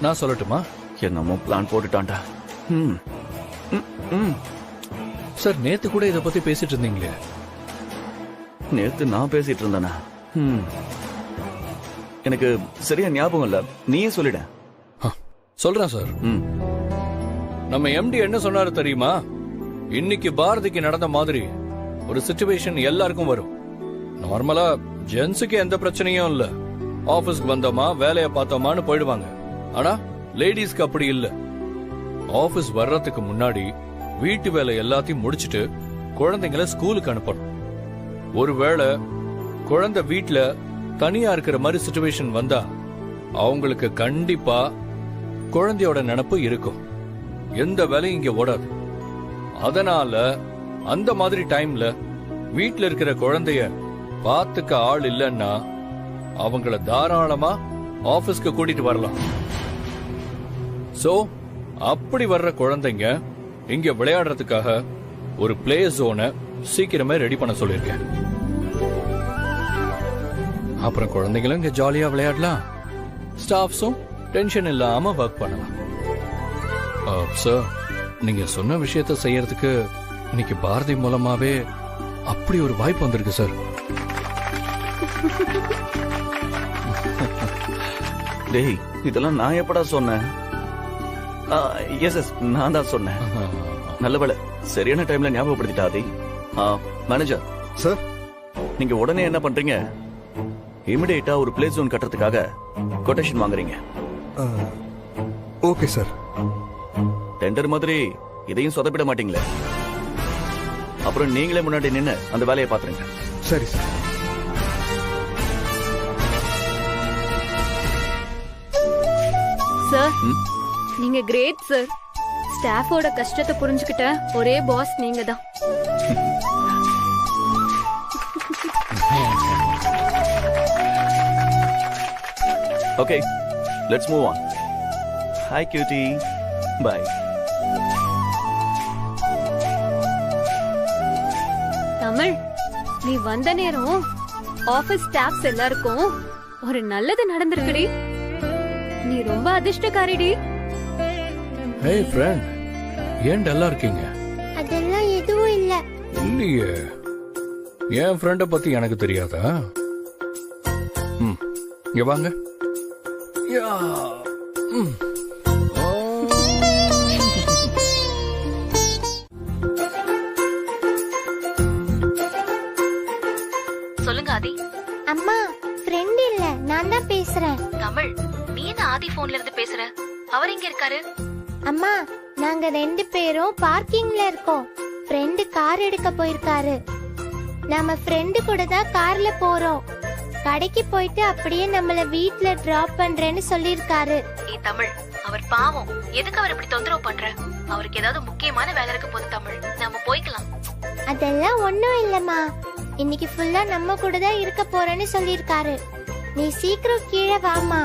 நான் சொல்லட்டுமா? என்னமோ பிளான் போட்டுட்டான்டா. சார், நேத்து கூட இத பத்தி பேசிட்டு இருந்தீங்களே. நேத்து நான் பேசிட்டு இருந்தேனா? எனக்கு சரியா ஞாபகம் இல்ல, நீயே சொல்லிட. சொல்றேன் சார். நம்ம எம்டி என்ன சொன்னாரு தெரியுமா? இன்னைக்கு பாரதிக்கு நடந்த மாதிரி ஒரு சிச்சுவேஷன் எல்லாருக்கும் வரும். நார்மலா ஜென்ஸுக்கு எந்த பிரச்சனையும் இல்ல, ஆபீஸ்க்கு வந்தோமா வேலைய பார்த்தோமான்னு போயிடுவாங்க. ஆனா லேடிஸ்க்கு அப்படி இல்ல. ஆபீஸ் வர்றதுக்கு முன்னாடி வீட்டு வேலை எல்லாத்தையும் முடிச்சிட்டு குழந்தைங்களை ஸ்கூலுக்கு அனுப்பணும். ஒருவேளை குழந்தை வீட்டுல தனியா இருக்கிற மாதிரி சிச்சுவேஷன் வந்தா அவங்களுக்கு கண்டிப்பா குழந்தையோட நினைப்பு இருக்கும். எந்த வேலையும் இங்க ஓடாது. அதனால அந்த மாதிரி டைம்ல வீட்டுல இருக்கிற குழந்தைய பாத்துக்க ஆள் இல்லன்னா அவங்கள தாராளமா ஆபீஸ்க்கு கூட்டிட்டு வரலாம். சோ அப்படி வர்ற குழந்தைங்க இங்க விளையாடுறதுக்காக ஒரு பிளே ஜோனை சீக்கிரமே ரெடி பண்ண சொல்லிருக்கேன். அப்புறம் குழந்தைங்களும் இங்க ஜாலியா விளையாடலாம், ஸ்டாஃப்ஸும் டென்ஷன் இல்லாம ஒர்க் பண்ணலாம். சார், நீங்க சொன்ன விஷயத்த செய்யறதுக்கு இன்னைக்கு பாரதி மூலமாவே அப்படி ஒரு வாய்ப்பு வந்திருக்கு சார். டேய், இதெல்லாம் நான் எப்படா சொன்னேன்? எஸ், நான் தான் சொன்னேன். நல்லவேளை சரியான டைம்ல ஞாபகப்படுத்திட்டாதி. மேனேஜர் சார், நீங்க உடனே என்ன பண்றீங்க? இமிடியேட்டா ஒரு பிளே ஜோன் கட்டுறதுக்காக கொட்டேஷன் வாங்குறீங்க. Okay sir. டெண்டர் மாதிரி இதையும் சொதப்பிட மாட்டீங்களே. அப்புறம் நீங்களே முன்னாடி நின்னு அந்த வேலையை பாத்துருங்க. சரி சார். சார், நீங்க கிரேட் சார். ஸ்டாஃபோட கஷ்டத்தை புரிஞ்சுக்கிட்ட ஒரே பாஸ் நீங்க தான். Okay, let's move on. Hi, cutie. Bye. Tamil, நீ வந்த நேரம் ஆபீஸ் ஸ்டாஃப்ஸ் எல்லாருக்கும் ஒரு நல்லது நடந்திருக்குடி. நீ ரொம்ப அதிர்ஷ்டக்காரிடி. ஹே ஃப்ரெண்ட், ஏன் டல்லா இருக்கீங்க? அதெல்லாம் எதுவும் இல்ல. இல்லையே, என் ஃப்ரெண்ட பத்தி எனக்கு தெரியாதா? இங்க வாங்க. சொல்லுங்க ஆதி. அம்மா, ஃப்ரெண்ட் இல்ல, நான் தான் பேசுறேன். தமிழ், நீ என்ன ஆதி போன்ல இருந்து பேசுற? அவர் எங்க இருக்காரு? அம்மா, நாங்க 2 பேரும் பார்க்கிங்ல இருக்கோம். ஃப்ரெண்டு கார் எடுக்க போயிருக்காரு. நாம ஃப்ரெண்டு கூட தான் கார்ல போறோம். கடைக்கு போயிட்டு அப்படியே நம்மள வீட்ல டிராப் பண்றேன்னு சொல்லிருக்காரு. தமிழ், அவர் பாவம். எதுக்கு அவர் இப்படி தொந்தரவு பண்ற? அவருக்கு ஏதாவது முக்கியமான வேலை இருக்க போது தமிழ், நாம போய்க்கலாம். அதெல்லாம் ஒண்ணும் இல்லம்மா, இன்னைக்கு ஃபுல்லா நம்ம கூட தான் இருக்க போறேன்னு சொல்லிருக்காரு. நீ சீக்கிரம் கீழே வாமா.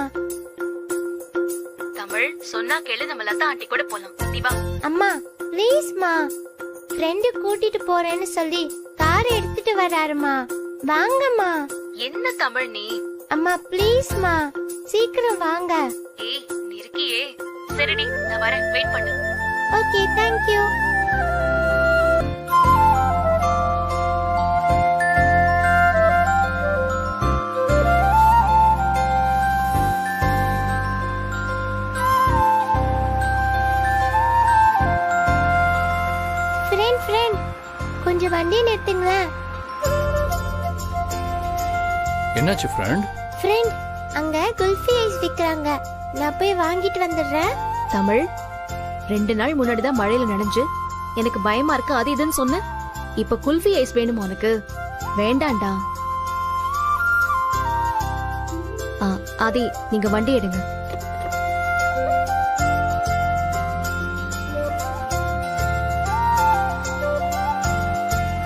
தமிழ், சொன்னா கேளு, நம்ம லதா ஆண்டி கூட போலாம். நீ வா. அம்மா ப்ளீஸ்மா, ஃப்ரெண்டு கூட்டிட்டு போறேன்னு சொல்லி கார் எடுத்துட்டு வராருமா. வாங்கம்மா. என்ன தமிழ் நீ? அம்மா ப்ளீஸ்மா, சீக்கிரம் வாங்க. ஏய், நீ இருக்கியே. சரிடி, நான் வரேன், வெயிட் பண்ணு. Okay, thank you. கொஞ்சம் வண்டியை நிறுத்துங்களேன். என்னாச்சு ஃப்ரெண்ட்? ஃப்ரெண்ட், அங்க குல்ஃபி ஐஸ் விக்கிறாங்க. நான் போய் வாங்கிட்டு வந்துடுறேன். தமிழ், 2 நாள் முன்னாடி தான் மழையில நனைஞ்சு எனக்கு பயமா இருக்கு அது இதுன்னு சொன்ன. இப்ப குல்ஃபி ஐஸ் வேணுமா உனக்கு? வேண்டாண்டா. ஆதி, நீங்க வண்டி எடுங்க.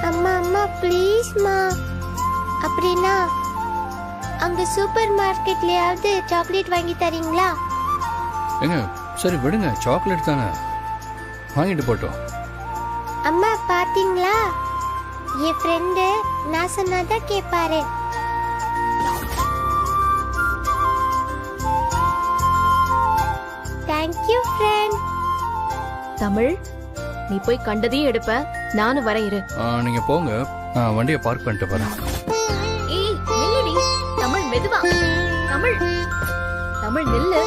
அம்மா அம்மா ப்ளீஸ்மா. அப்படின்னா அங்க சூப்பர் மார்க்கெட்லயாவது சாக்லேட் வாங்கி தரீங்களா? ஏங்க சரி விடுங்க, சாக்லேட் தானே, வாங்கிட்டு போட்டோம். அம்மா பாத்தீங்களா, என் ஃப்ரெண்டு நான் சொன்னாதான் கேட்பாரு. Thank you friend. தமிழ், நீ போய் கண்டதையும் எடுப்ப, நானும் வரேன் இரு. நீங்க போங்க, நான் வண்டியை பார்க் பண்ணிட்டு வரேன். ஏய் நில்லுடி. தமிழ் மெதுவா. தமிழ், தமிழ் நில்லு.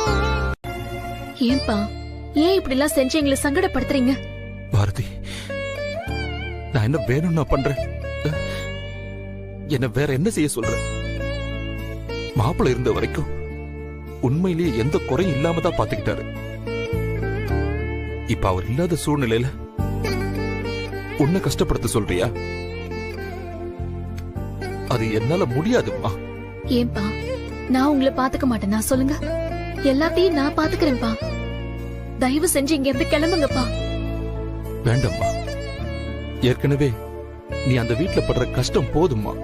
ஏன்பா, ஏன் இப்படி எல்லாம் செஞ்சு எங்களை சங்கடப்படுத்துறீங்க? பாரதி, நான் என்ன வேணும்னா பண்றேன்? என்ன வேற என்ன செய்ய சொல்ற? மாப்பிள்ளை இருந்த வரைக்கும் உண்மையிலேயே எந்த குறையும் இல்லாம தான் பாத்துக்கிட்டாரு. இப்ப அவர் இல்லாத சூழ்நிலையில உன்னை கஷ்டப்படுத்த சொல்றியா? அது என்னால முடியாதுமா. ஏன்பா, நான் உங்களை பாத்துக்க மாட்டேனா? சொல்லுங்க, எல்லாத்தையும் நான் பாத்துக்கிறேன்ப்பா. தயவு செஞ்சு இங்க இருந்து கிளம்புங்கப்பா. வேண்டாம்மா, ஏற்கனவே நீ அந்த வீட்டுல படுற கஷ்டம் போதுமா.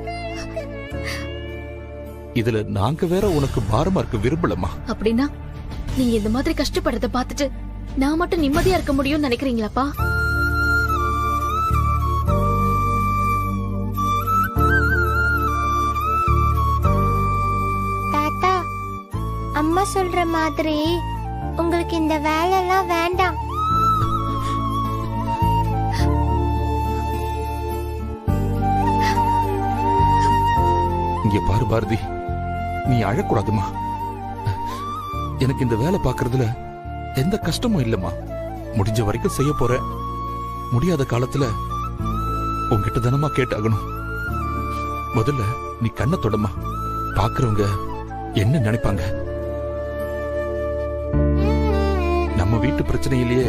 இதுல நாங்க வேற உனக்கு பாரமா இருக்க விரும்பலமா. அப்படின்னா நீங்க இந்த மாதிரி கஷ்டப்படுறத பாத்துட்டு நான் மட்டும் நிம்மதியா இருக்க முடியும்னு நினைக்கிறீங்களாப்பா? தாத்தா, அம்மா சொல்ற மாதிரி உங்களுக்கு இந்த வேலை எல்லாம் வேண்டாம். இங்க பாரு பாரதி, நீ அழக்கூடாதுமா. எனக்கு இந்த வேலை பாக்குறதுல எந்த கஷ்டமும் இல்லம்மா. முடிஞ்ச வரைக்கும் செய்ய போற. முடியாத காலத்துல உன்கிட்ட தானமா கேட்டாகணும். முதல்ல நீ கண்ணை தொடமா. பாக்குறவங்க என்ன நினைப்பாங்க? நம்ம வீட்டு பிரச்சனையிலேயே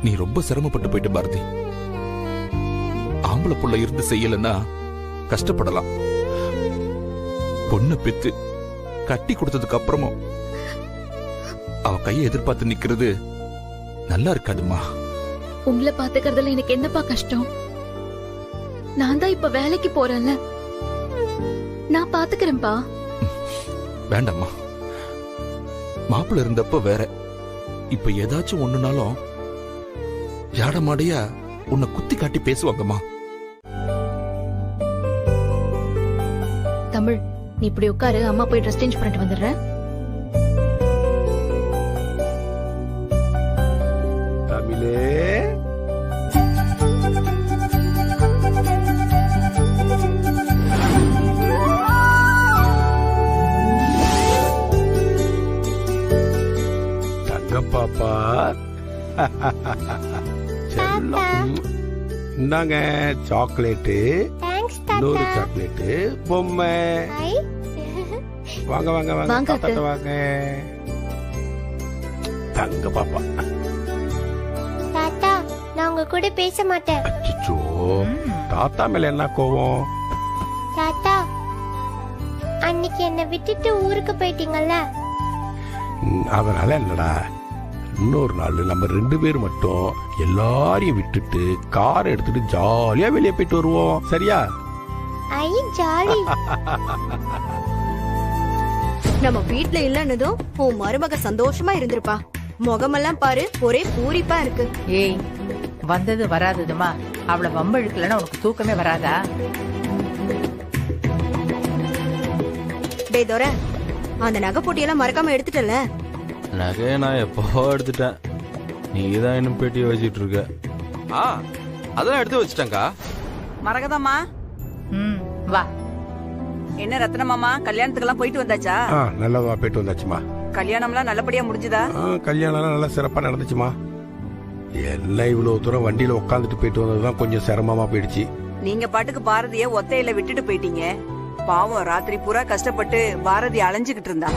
நீ ரொம்ப சிரமப்பட்டு போயிட்ட பாரதி. ஆம்பளை புள்ள இருந்து செய்யலன்னா கஷ்டப்படலாம். பொண்ணு பெத்து கட்டி கொடுத்ததுக்கு அப்புறமும் அவ கையை எதிர்பார்த்து நிக்கிறது நல்லா இருக்காதுமா. உங்களை பாத்துக்கிறதுல எனக்கு என்னப்பா கஷ்டம்? நான் தான் இப்ப வேலைக்கு போறேன்ல, நான் பாத்துக்கிறேன்பா. வேண்டாம்மா, மாப்பிள்ள இருந்தப்ப வேற. இப்ப ஏதாச்சும் ஒண்ணுனாலும் யாடமாடையா உன்னை குத்தி காட்டி பேசுவாங்கம்மா. தமிழ், நீ இப்படி உட்காரு, அம்மா போய் ட்ரெஸ் சேஞ்ச் பண்ணிட்டு வந்துடுறேன். தமிழே, தங்க பாப்பா, இந்தாங்க சாக்லேட்டு, இன்னொரு சாக்லேட்டு, பொம்மை. வாங்க வாங்க வாங்க தாத்தா, வாங்க தங்க பாப்பா. தாத்தா, நான் உங்க கூட பேச மாட்டேன். அச்சோ, தாத்தா மேல என்ன கோவம்? தாத்தா, அன்னைக்கு என்ன விட்டுட்டு ஊருக்கு போயிட்டீங்கல்ல, அதனால என்னடா, இன்னொரு நாள் நம்ம 2 பேர் மட்டும் எல்லாரையும் விட்டுட்டு கார் எடுத்துட்டு ஜாலியா வெளியே போயிட்டு வருவோம். சரியா? ஐ ஜாலி. நம்ம வீட்ல இல்லன்னதும் உன் மருமக சந்தோஷமா இருந்திருப்பா. முகமெல்லாம் பாரு, ஒரே பூரிப்பா இருக்கு. ஏய், வந்தது வராததுமா, அவளை வம்பழுக்கலன்னா உனக்கு தூக்கமே வராதா? டேய் தோர, அந்த நகை போட்டியெல்லாம் மறக்காம எடுத்துட்டல? நகையை நான் எப்போ எடுத்துட்டேன். நீ தான் இன்னும் பெட்டியை வச்சிட்டு இருக்க. அதெல்லாம் எடுத்து வச்சுட்டேங்க்கா. மரகதம்மா, வா. என்ன ரத்னமாமா, கல்யாணத்துக்கெல்லாம் போயிட்டு வந்தாச்சா? நல்லதா போயிட்டு வந்தாச்சுமா. கல்யாணம்லாம் நல்லபடியா முடிஞ்சுதா? கல்யாணம் நல்லா சிறப்பா நடந்துச்சுமா. என்ன இவ்வளவு தூரம் வண்டியில உட்காந்துட்டு போயிட்டு வந்ததுதான் கொஞ்சம் சிரமமா போயிடுச்சு. நீங்க பாட்டுக்கு பாரதிய ஒத்தையில விட்டுட்டு போயிட்டீங்க. பாவம் ராத்திரி பூரா கஷ்டப்பட்டு பாரதி அலைஞ்சுகிட்டு இருந்தா.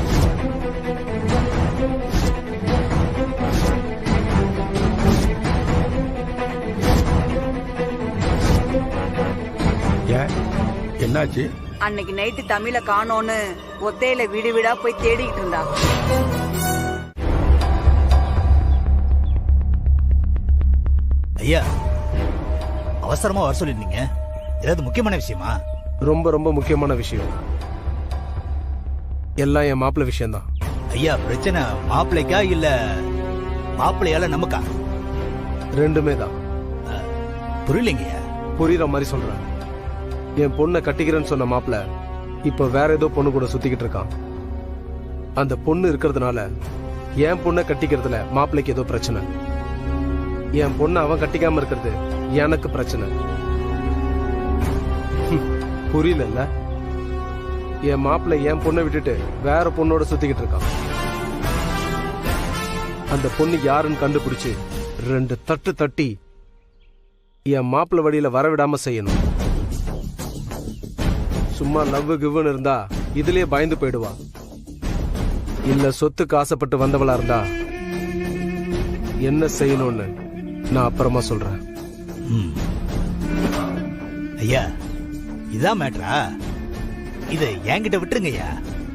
என்னாச்சு? அன்னைக்கு நைட்டு தமிழ காணோன்னு ஒத்தையில வீடு வீடா போய் தேடிக்கிட்டு இருந்தா. ஐயா, அவசரமா வர சொல்லிருந்தீங்க. ஏதாவது முக்கியமான விஷயமா? ரொம்ப ரொம்ப முக்கியமான விஷயம். எல்லாம் என் மாப்பிள்ளை விஷயம்தான். ஐயா, பிரச்சனை மாப்பிள்ளைக்கா இல்ல மாப்பிள்ளையால நமக்கா? ரெண்டுமே தான். புரியலைங்கய்யா. புரியுற மாதிரி சொல்றேன். என் பொண்ணை கட்டிக்கிறேன்னு சொன்ன மாப்பிள்ள இப்ப வேற ஏதோ பொண்ணு கூட சுத்திக்கிட்டு இருக்கான். அந்த பொண்ணு இருக்கிறதுனால என் பொண்ணை கட்டிக்கிறதுல மாப்பிள்ளைக்கு ஏதோ பிரச்சனை. என் பொண்ணை அவன் கட்டிக்காம இருக்கிறது எனக்கு பிரச்சனை. புரியல? என் மாப்பிள்ளை என் பொண்ணை விட்டுட்டு வேற பொண்ணோட சுத்திக்கிட்டு இருக்கான். அந்த பொண்ணு யாருன்னு கண்டுபிடிச்சு 2 தட்டு தட்டி என் மாப்பிள்ளை வழியில வரவிடாம செய்யணும். சும்மா லவ் கிவ்னு இருந்தா இதுலயே பயந்து போயிடுவா. இல்ல சொத்துக்கு ஆசைப்பட்டு வந்தவளா இருந்தா என்ன செய்யணும்னு நான் அப்புறமா சொல்றேன். ஐயா, இதான் மேட்ரா? இதை என்கிட்ட விட்டுருங்க ஐயா,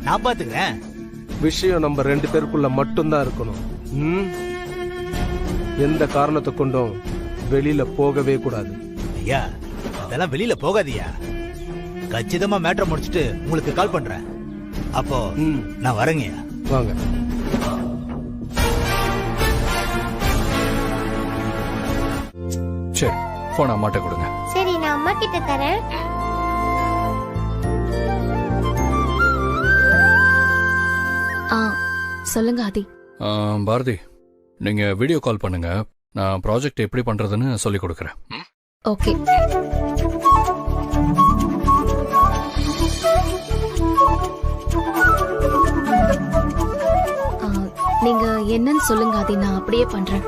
நான் பாத்துக்கிறேன். விஷயம் நம்ம 2 பேருக்குள்ள மட்டும்தான் இருக்கணும். எந்த காரணத்தை கொண்டும் வெளியில போகவே கூடாது. ஐயா, அதெல்லாம் வெளியில போகாதியா. கச்சிதமா மேட்ரை முடிச்சிட்டு உங்களுக்கு கால் பண்றேன். அப்போ நான் வரேங்கய்யா. வாங்க. சரி, போன் அம்மாட்ட கொடுங்க. சரி, நான் அம்மா கிட்ட தரேன். சொல்லுங்க ஆதி. பாரதி, நீங்க வீடியோ கால் பண்ணுங்க. நான் ப்ராஜெக்ட் எப்படி பண்றதுன்னு சொல்லி கொடுக்கறேன். ஓகே. நீங்க என்னன்னு சொல்லுங்க ஆதி, நான் அப்படியே பண்றேன்.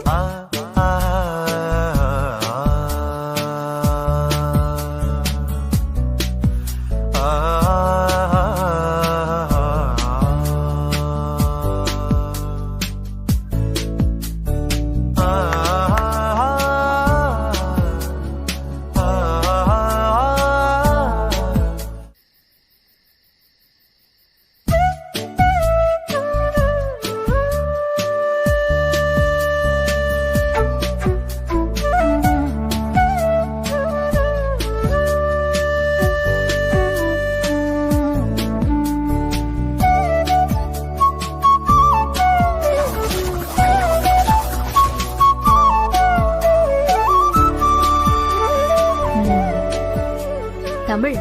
தமிழ்,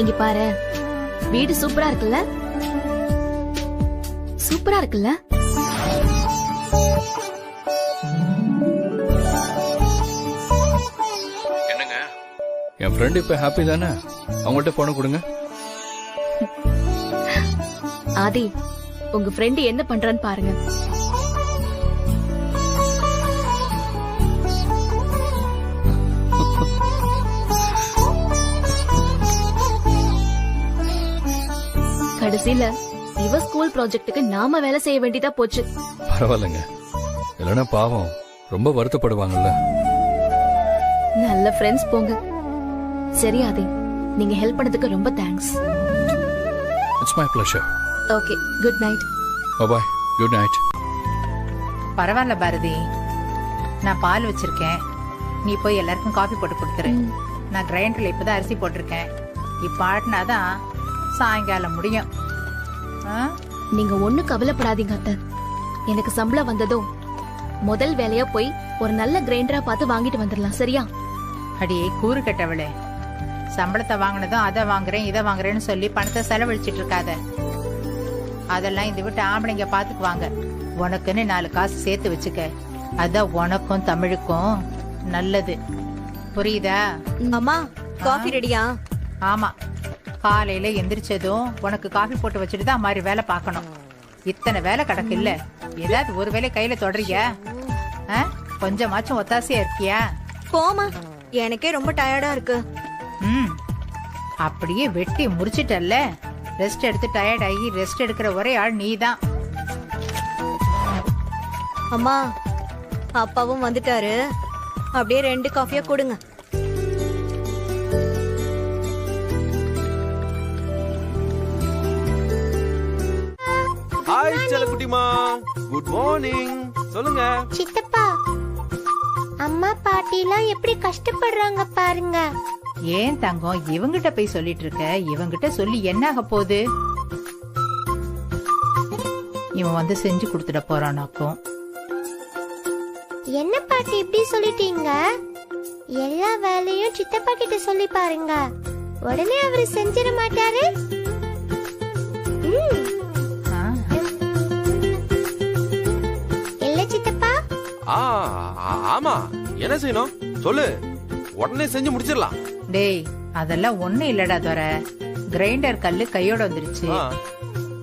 இங்க பாரு. வீடு சூப்பரா இருக்குல்ல? சூப்பரா இருக்குல்ல? என்னங்க, என் ஃப்ரெண்ட் இப்ப ஹாப்பி தானே? அவங்கள்ட்ட போன கொடுங்க. ஆதி, உங்க ஃப்ரெண்ட் என்ன பண்றான்னு பாருங்க. கடைசியில இவ ஸ்கூல் ப்ராஜெக்ட்டுக்கு நாம வேலை செய்ய வேண்டியதா போச்சு. பரவாயில்லைங்க, இல்லைன்னா பாவம் ரொம்ப வருத்தப்படுவாங்கல்ல. நல்ல ஃப்ரெண்ட்ஸ் போங்க. சரி ஆதி, நீங்க ஹெல்ப் பண்ணதுக்கு ரொம்ப thanks. It's my pleasure. Okay, good night. Bye. Good night. பரவாயில்ல பாரதி, நான் பால் வச்சிருக்கேன். நீ போய் எல்லாருக்கும் காஃபி போட்டு கொடுத்துரு. நான் கிரைண்டர்ல இப்பதான் அரிசி போட்டிருக்கேன். இப்ப ஆட்டினாதான் சாயங்காலம் முடியும். நீங்க ஒண்ணு கவலைப்படாதீங்க அத்தை. எனக்கு சம்பளம் வந்ததும் முதல் வேலையா போய் ஒரு நல்ல கிரைண்டரா பார்த்து வாங்கிட்டு வந்துடலாம். சரியா? அடியே கூறு கட்டவளே, சம்பளத்தை வாங்கினதும் அதை வாங்குறேன் இதை வாங்குறேன்னு சொல்லி பணத்தை செலவழிச்சிட்டு இருக்காத. அதெல்லாம் இந்த விட்டு ஆம்பளைங்க பாத்துக்குவாங்க. உனக்குன்னு 4 காசு சேர்த்து வச்சுக்க. அதான் உனக்கும் தமிழுக்கும் நல்லது. புரியுதா? அம்மா, காஃபி ரெடியா? ஆமா, காலையில எந்திரிச்சதும் உனக்கு காஃபி போட்டு வச்சுட்டு தான் மாதிரி வேலை பார்க்கணும். இத்தனை வேலை கிடக்கு இல்ல, ஏதாவது ஒரு வேலை கையில தொடறீங்க? கொஞ்சமாச்சும் ஒத்தாசையா இருக்கியா? போமா, எனக்கே ரொம்ப டயர்டா இருக்கு. ம், அப்படியே வெட்டி முடிச்சிட்டல்ல. ரெஸ்ட் எடுத்து டயர்ட் ஆகி ரெஸ்ட் எடுக்கிற ஒரே ஆள் நீதான். அம்மா, அப்பாவும் வந்துட்டாரு. அப்படியே 2 காஃபியா கொடுங்க. ஹாய் செல்லக்குட்டிமா, குட் மார்னிங். சொல்லுங்க சித்தப்பா. அம்மா பாட்டிலாம் எப்படி கஷ்டப்படுறாங்க பாருங்க. ஏன் தங்கம் இவங்கிட்ட போய் சொல்லிட்டு இருக்க? இவங்கிட்ட சொல்லி என்ன ஆக போகுது? இவன் வந்து செஞ்சு கொடுத்துட போறானாக்கும். என்ன பாட்டி இப்படி சொல்லிட்டீங்க? எல்லா வேலையும் சித்தப்பா கிட்ட சொல்லி பாருங்க, உடனே அவரு செஞ்சிட மாட்டாரு. இல்ல சித்தப்பா? ஆமா, என்ன செய்யணும் சொல்லு, உடனே செஞ்சு முடிச்சிடலாம். டேய், அதெல்லாம் ஒண்ணு இல்லடா துரை. கிரைண்டர் கல்லு கையோட வந்துருச்சு.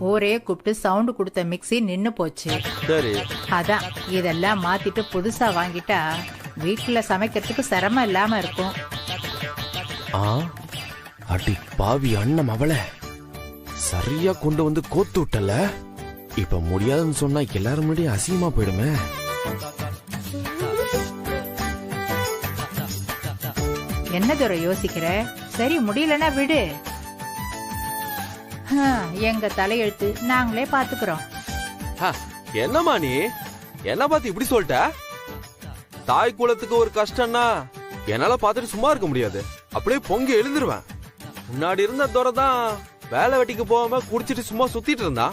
ஊரே கூப்பிட்டு சவுண்ட் கொடுத்த மிக்ஸி நின்னு போச்சு. சரி, அதான் இதெல்லாம் மாத்திட்டு புதுசா வாங்கிட்டா வீட்டுல சமைக்கிறதுக்கு சிரமம் இல்லாம இருக்கும். அடி பாவி அண்ணம் அவளை சரியா கொண்டு வந்து கோத்து விட்டல. இப்ப முடியாதுன்னு சொன்னா எல்லாரும் முன்னாடி அசிங்கமா போயிடுமே. என்ன துரை யோசிக்கிற? சரி, முடியலன்னா விடு. எங்க தலையெழுத்து நாங்களே பாத்துக்கிறோம். என்னம்மா நீ என்ன பார்த்து இப்படி சொல்லிட்ட? தாய் குலத்துக்கு ஒரு கஷ்டம்னா என்னால பாத்துட்டு சும்மா இருக்க முடியாது. அப்படியே பொங்கி எழுந்துருவேன். முன்னாடி இருந்த துரை தான் வேலை வெட்டிக்கு போகாம குடிச்சிட்டு சும்மா சுத்திட்டு இருந்தா.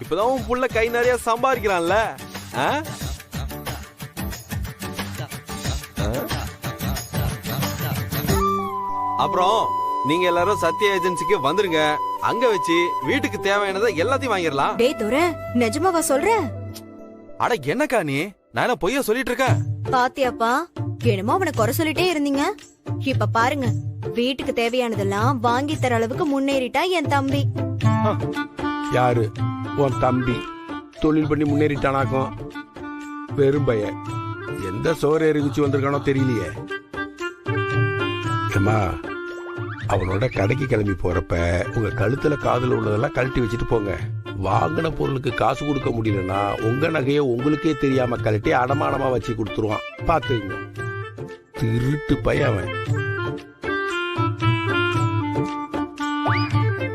இப்பதான் உன் புள்ள கை நிறைய சம்பாதிக்கிறான்ல. அப்புறம் நீங்க எல்லாரும் சத்யா ஏஜென்சிக்கு வந்துருங்க. அங்க வச்சு வீட்டுக்கு தேவையானதை எல்லாத்தையும் வாங்கிடலாம். டேய் துரை, நிஜமாவா சொல்ற? அட என்னக்கா நீ, நான் என்ன பொய்யா சொல்லிட்டு இருக்கேன்? பாத்தியாப்பா, என்னமோ அவனை குறை சொல்லிட்டே இருந்தீங்க. இப்ப பாருங்க, வீட்டுக்கு தேவையானதெல்லாம் வாங்கி தர அளவுக்கு முன்னேறிட்டா என் தம்பி. யாரு? உன் தம்பி தொழில் பண்ணி முன்னேறிட்டானாக்கும். வெறும் பையன், எந்த சோறு எரிகுச்சி வந்திருக்கானோ தெரியலையே. ஏமா, அவனோட கடைக்கு கிளம்பி போறப்ப உங்க கழுத்துல காதுல உள்ளதெல்லாம் கழட்டி வச்சுட்டு போங்க. வாங்கின பொருளுக்கு காசு கொடுக்க முடியலன்னா உங்க நகையை உங்களுக்கே தெரியாம கழட்டி அடமானமா வச்சு கொடுத்துருவான். பாத்துங்க, திருட்டு பையன் அவன்.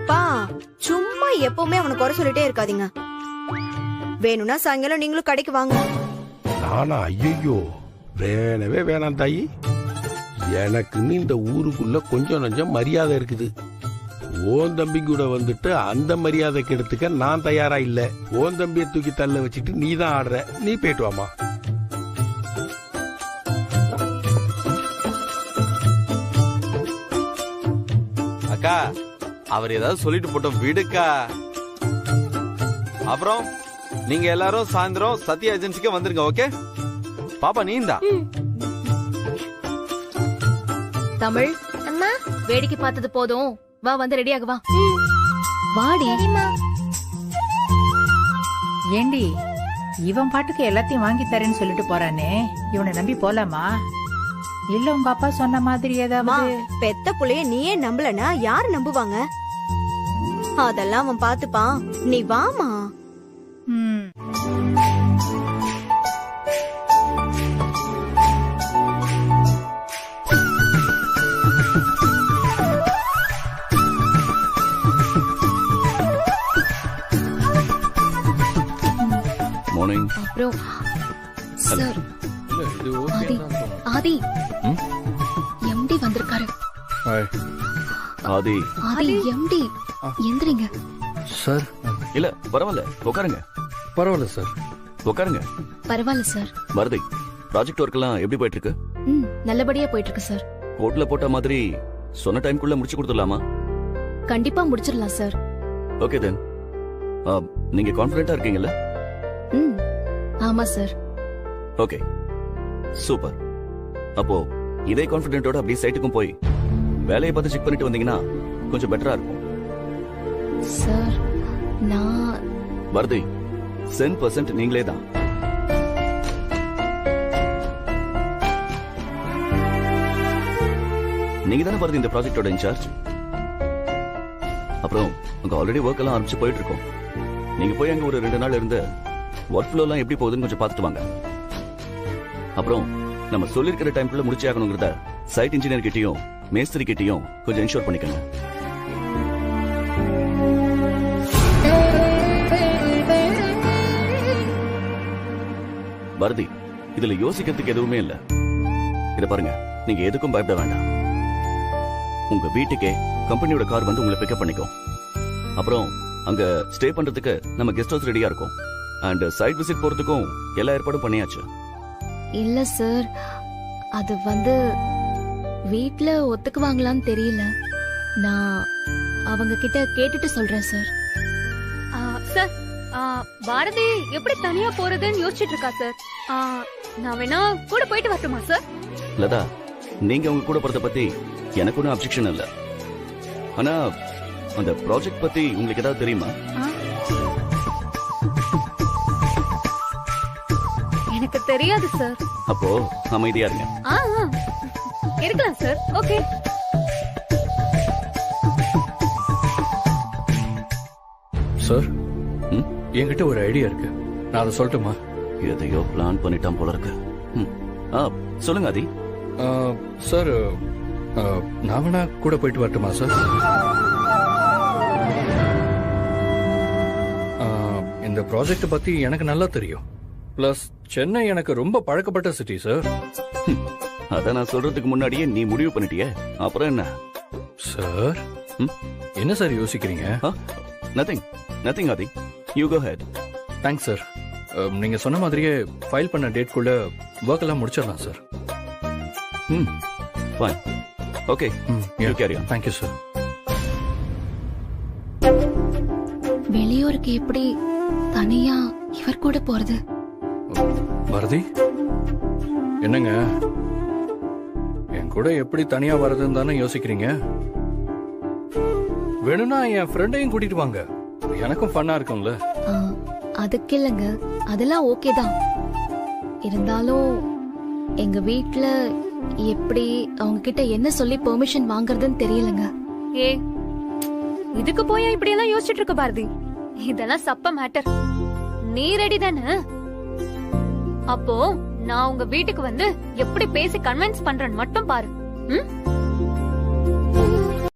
பா, சும்மா எப்பவுமே அவனை குறை சொல்லிட்டே இருக்காதீங்க. வேணும்னா சாயங்காலம் நீங்களும் கடைக்கு வாங்க. நானா? ஐயோ, வேணவே வேணாம் தாயி. எனக்குன்னு இந்த ஊருக்குள்ள கொஞ்சம் நஞ்சம் மரியாதை இருக்குது. ஓன் தம்பி கூட வந்துட்டு அந்த மரியாதை கெடுத்துக்க நான் தயாரா இல்ல. ஓன் தம்பியை தூக்கி தள்ள வச்சுட்டு நீ தான் ஆடுற. நீ போயிட்டு வாமா. அக்கா, அவர் ஏதாவது சொல்லிட்டு போட்டோம், விடுக்கா. அப்புறம் நீங்க எல்லாரும் சாயந்தரம் சத்யா ஏஜென்சிக்கு வந்துருங்க. ஓகே பாப்பா, நீந்தா தமிழ் அம்மா, வேடிக்கை பார்த்தது போதும், வா வந்து ரெடியாக வா. வாடி. ஏண்டி, இவன் பாட்டுக்கு எல்லாத்தையும் வாங்கி தரேன்னு சொல்லிட்டு போறானே, இவனை நம்பி போலாமா? இல்ல உங்க அப்பா சொன்ன மாதிரி ஏதாவது? பெத்த புள்ளைய நீயே நம்பலனா யாரு நம்புவாங்க? அதெல்லாம் அவன் பாத்துப்பான். நீ வாமா. அப்புறம் சார், ஆதி எம்டி வந்திருக்காரு. ஆதி எம்டி எந்திரிங்க சார். இல்ல பரவாயில்ல, உட்காருங்க. பரவாயில்ல சார், உட்காருங்க. பரவாயில்ல சார். மருதை, ப்ராஜெக்ட் ஒர்க் எல்லாம் எப்படி போயிட்டு இருக்கு? நல்லபடியா போயிட்டு இருக்கு சார். கோட்ல போட்ட மாதிரி சொன்ன டைம்க்குள்ள முடிச்சு கொடுத்துடலாமா? கண்டிப்பா முடிச்சிடலாம் சார். Okay then. நீங்க கான்ஃபிடென்ட்டா இருக்கீங்கல்ல? ஆமா சார். Okay, super. அப்போ இதே கான்ஃபிடென்ட்டோட அப்படியே சைட்டுக்கும் போய் வேலையை பார்த்து செக் பண்ணிட்டு வந்தீங்கன்னா கொஞ்சம் பெட்டரா இருக்கும். சார், நான் வர்தி 10% நீங்களே தான். நீங்க தானே பாரதி இந்த ப்ராஜெக்டோட இன்சார்ஜ். அப்புறம் அங்க ஆல்ரெடி ஒர்க் எல்லாம் ஆரம்பிச்சு போயிட்டு இருக்கோம். நீங்க போய் அங்க ஒரு 2 நாள் இருந்து ஒர்க் ஃப்ளோ எல்லாம் எப்படி போகுதுன்னு கொஞ்சம் பார்த்துட்டு வாங்க. அப்புறம் நம்ம சொல்லிருக்கிற டைம்குள்ள முடிச்சே ஆகணுங்கிறத சைட் இன்ஜினியர் கிட்டயும் மேஸ்திரி கிட்டயும் கொஞ்சம் இன்ஷூர் பண்ணிக்கங்க. பாரதி, இதுல யோசிக்கிறதுக்கு எதுவுமே இல்ல. இத பாருங்க, நீங்க எதுக்கும் பயப்பட வேண்டாம். உங்க வீட்டுக்கே கம்பெனியோட கார் வந்து உங்களை பிக்கப் பண்ணிக்கும். அப்புறம் அங்க ஸ்டே பண்றதுக்கு நம்ம கெஸ்ட் ஹவுஸ் ரெடியா இருக்கும். அண்ட் சைட் விசிட் போறதுக்கும் எல்லா ஏற்பாடும் பண்ணியாச்சு. இல்ல சார், அது வீட்ல ஒத்துக்குவாங்களான்னு தெரியல. நான் அவங்க கிட்ட கேட்டுட்டு சொல்றேன் சார். சார், பாரதி எப்படி தனியா போறதுன்னு யோசிச்சுட்டு இருக்கா சார். நான் வேணா கூட போயிட்டு வரட்டுமா சார்? லதா, நீங்க உங்க கூட போறத பத்தி எனக்கு ஒன்றும் அப்செக்ஷன் இல்ல. ஆனா அந்த ப்ராஜெக்ட் பத்தி உங்களுக்கு ஏதாவது தெரியுமா? எனக்கு தெரியாது சார். அப்போ அமைதியா இருங்க. இருக்கலாம் சார். ஓகே. சார், என்கிட்ட ஒரு ஐடியா இருக்கு. நான் அதை சொல்லட்டுமா? எதையோ பிளான் பண்ணிட்டான் போல இருக்கு. சொல்லுங்க ஆதி. சார், நான் வேணா கூட போயிட்டு வரட்டுமா சார்? இந்த ப்ராஜெக்ட் பத்தி எனக்கு நல்லா தெரியும். பிளஸ் சென்னை எனக்கு ரொம்ப பழக்கப்பட்ட சிட்டி சார். அத நான் சொல்றதுக்கு முன்னாடியே நீ முடிவு பண்ணிட்டியே, அப்புறம் என்ன? சார், என்ன சார் யோசிக்கிறீங்க? Nothing nothing Aadhi, you go ahead. Thanks sir. நீங்க சொன்ன மாதிரியே ஃபைல் பண்ண டேட்குள்ள ஒர்க் எல்லாம் முடிச்சிடலாம் sir. Fine. Okay, you carry on. Thank you sir. வெளியூருக்கு எப்படி தனியா இவர் கூட போறது? பாரதி, என்னங்க என் கூட எப்படி தனியா வர்றதுன்னு தானே யோசிக்கிறீங்க? வேணும்னா என் ஃப்ரெண்டையும் கூட்டிட்டு வாங்க, எனக்கும் ஃபன்னா இருக்கும்ல. அதுக்கு இல்லைங்க, அதெல்லாம் ஓகே தான். இருந்தாலும் எங்க வீட்ல எப்படி அவங்க கிட்ட என்ன சொல்லி பெர்மிஷன் வாங்குறதுன்னு தெரியலங்க. இதுக்கு போய் இப்படி எல்லாம் யோசிச்சுட்டு இருக்க பாரதி? இதெல்லாம் சப்ப மேட்டர். நீ ரெடி தானே? அப்போ நான் உங்க வீட்டுக்கு வந்து எப்படி பேசி கன்வின்ஸ் பண்றேன்னு மட்டும் பாரு.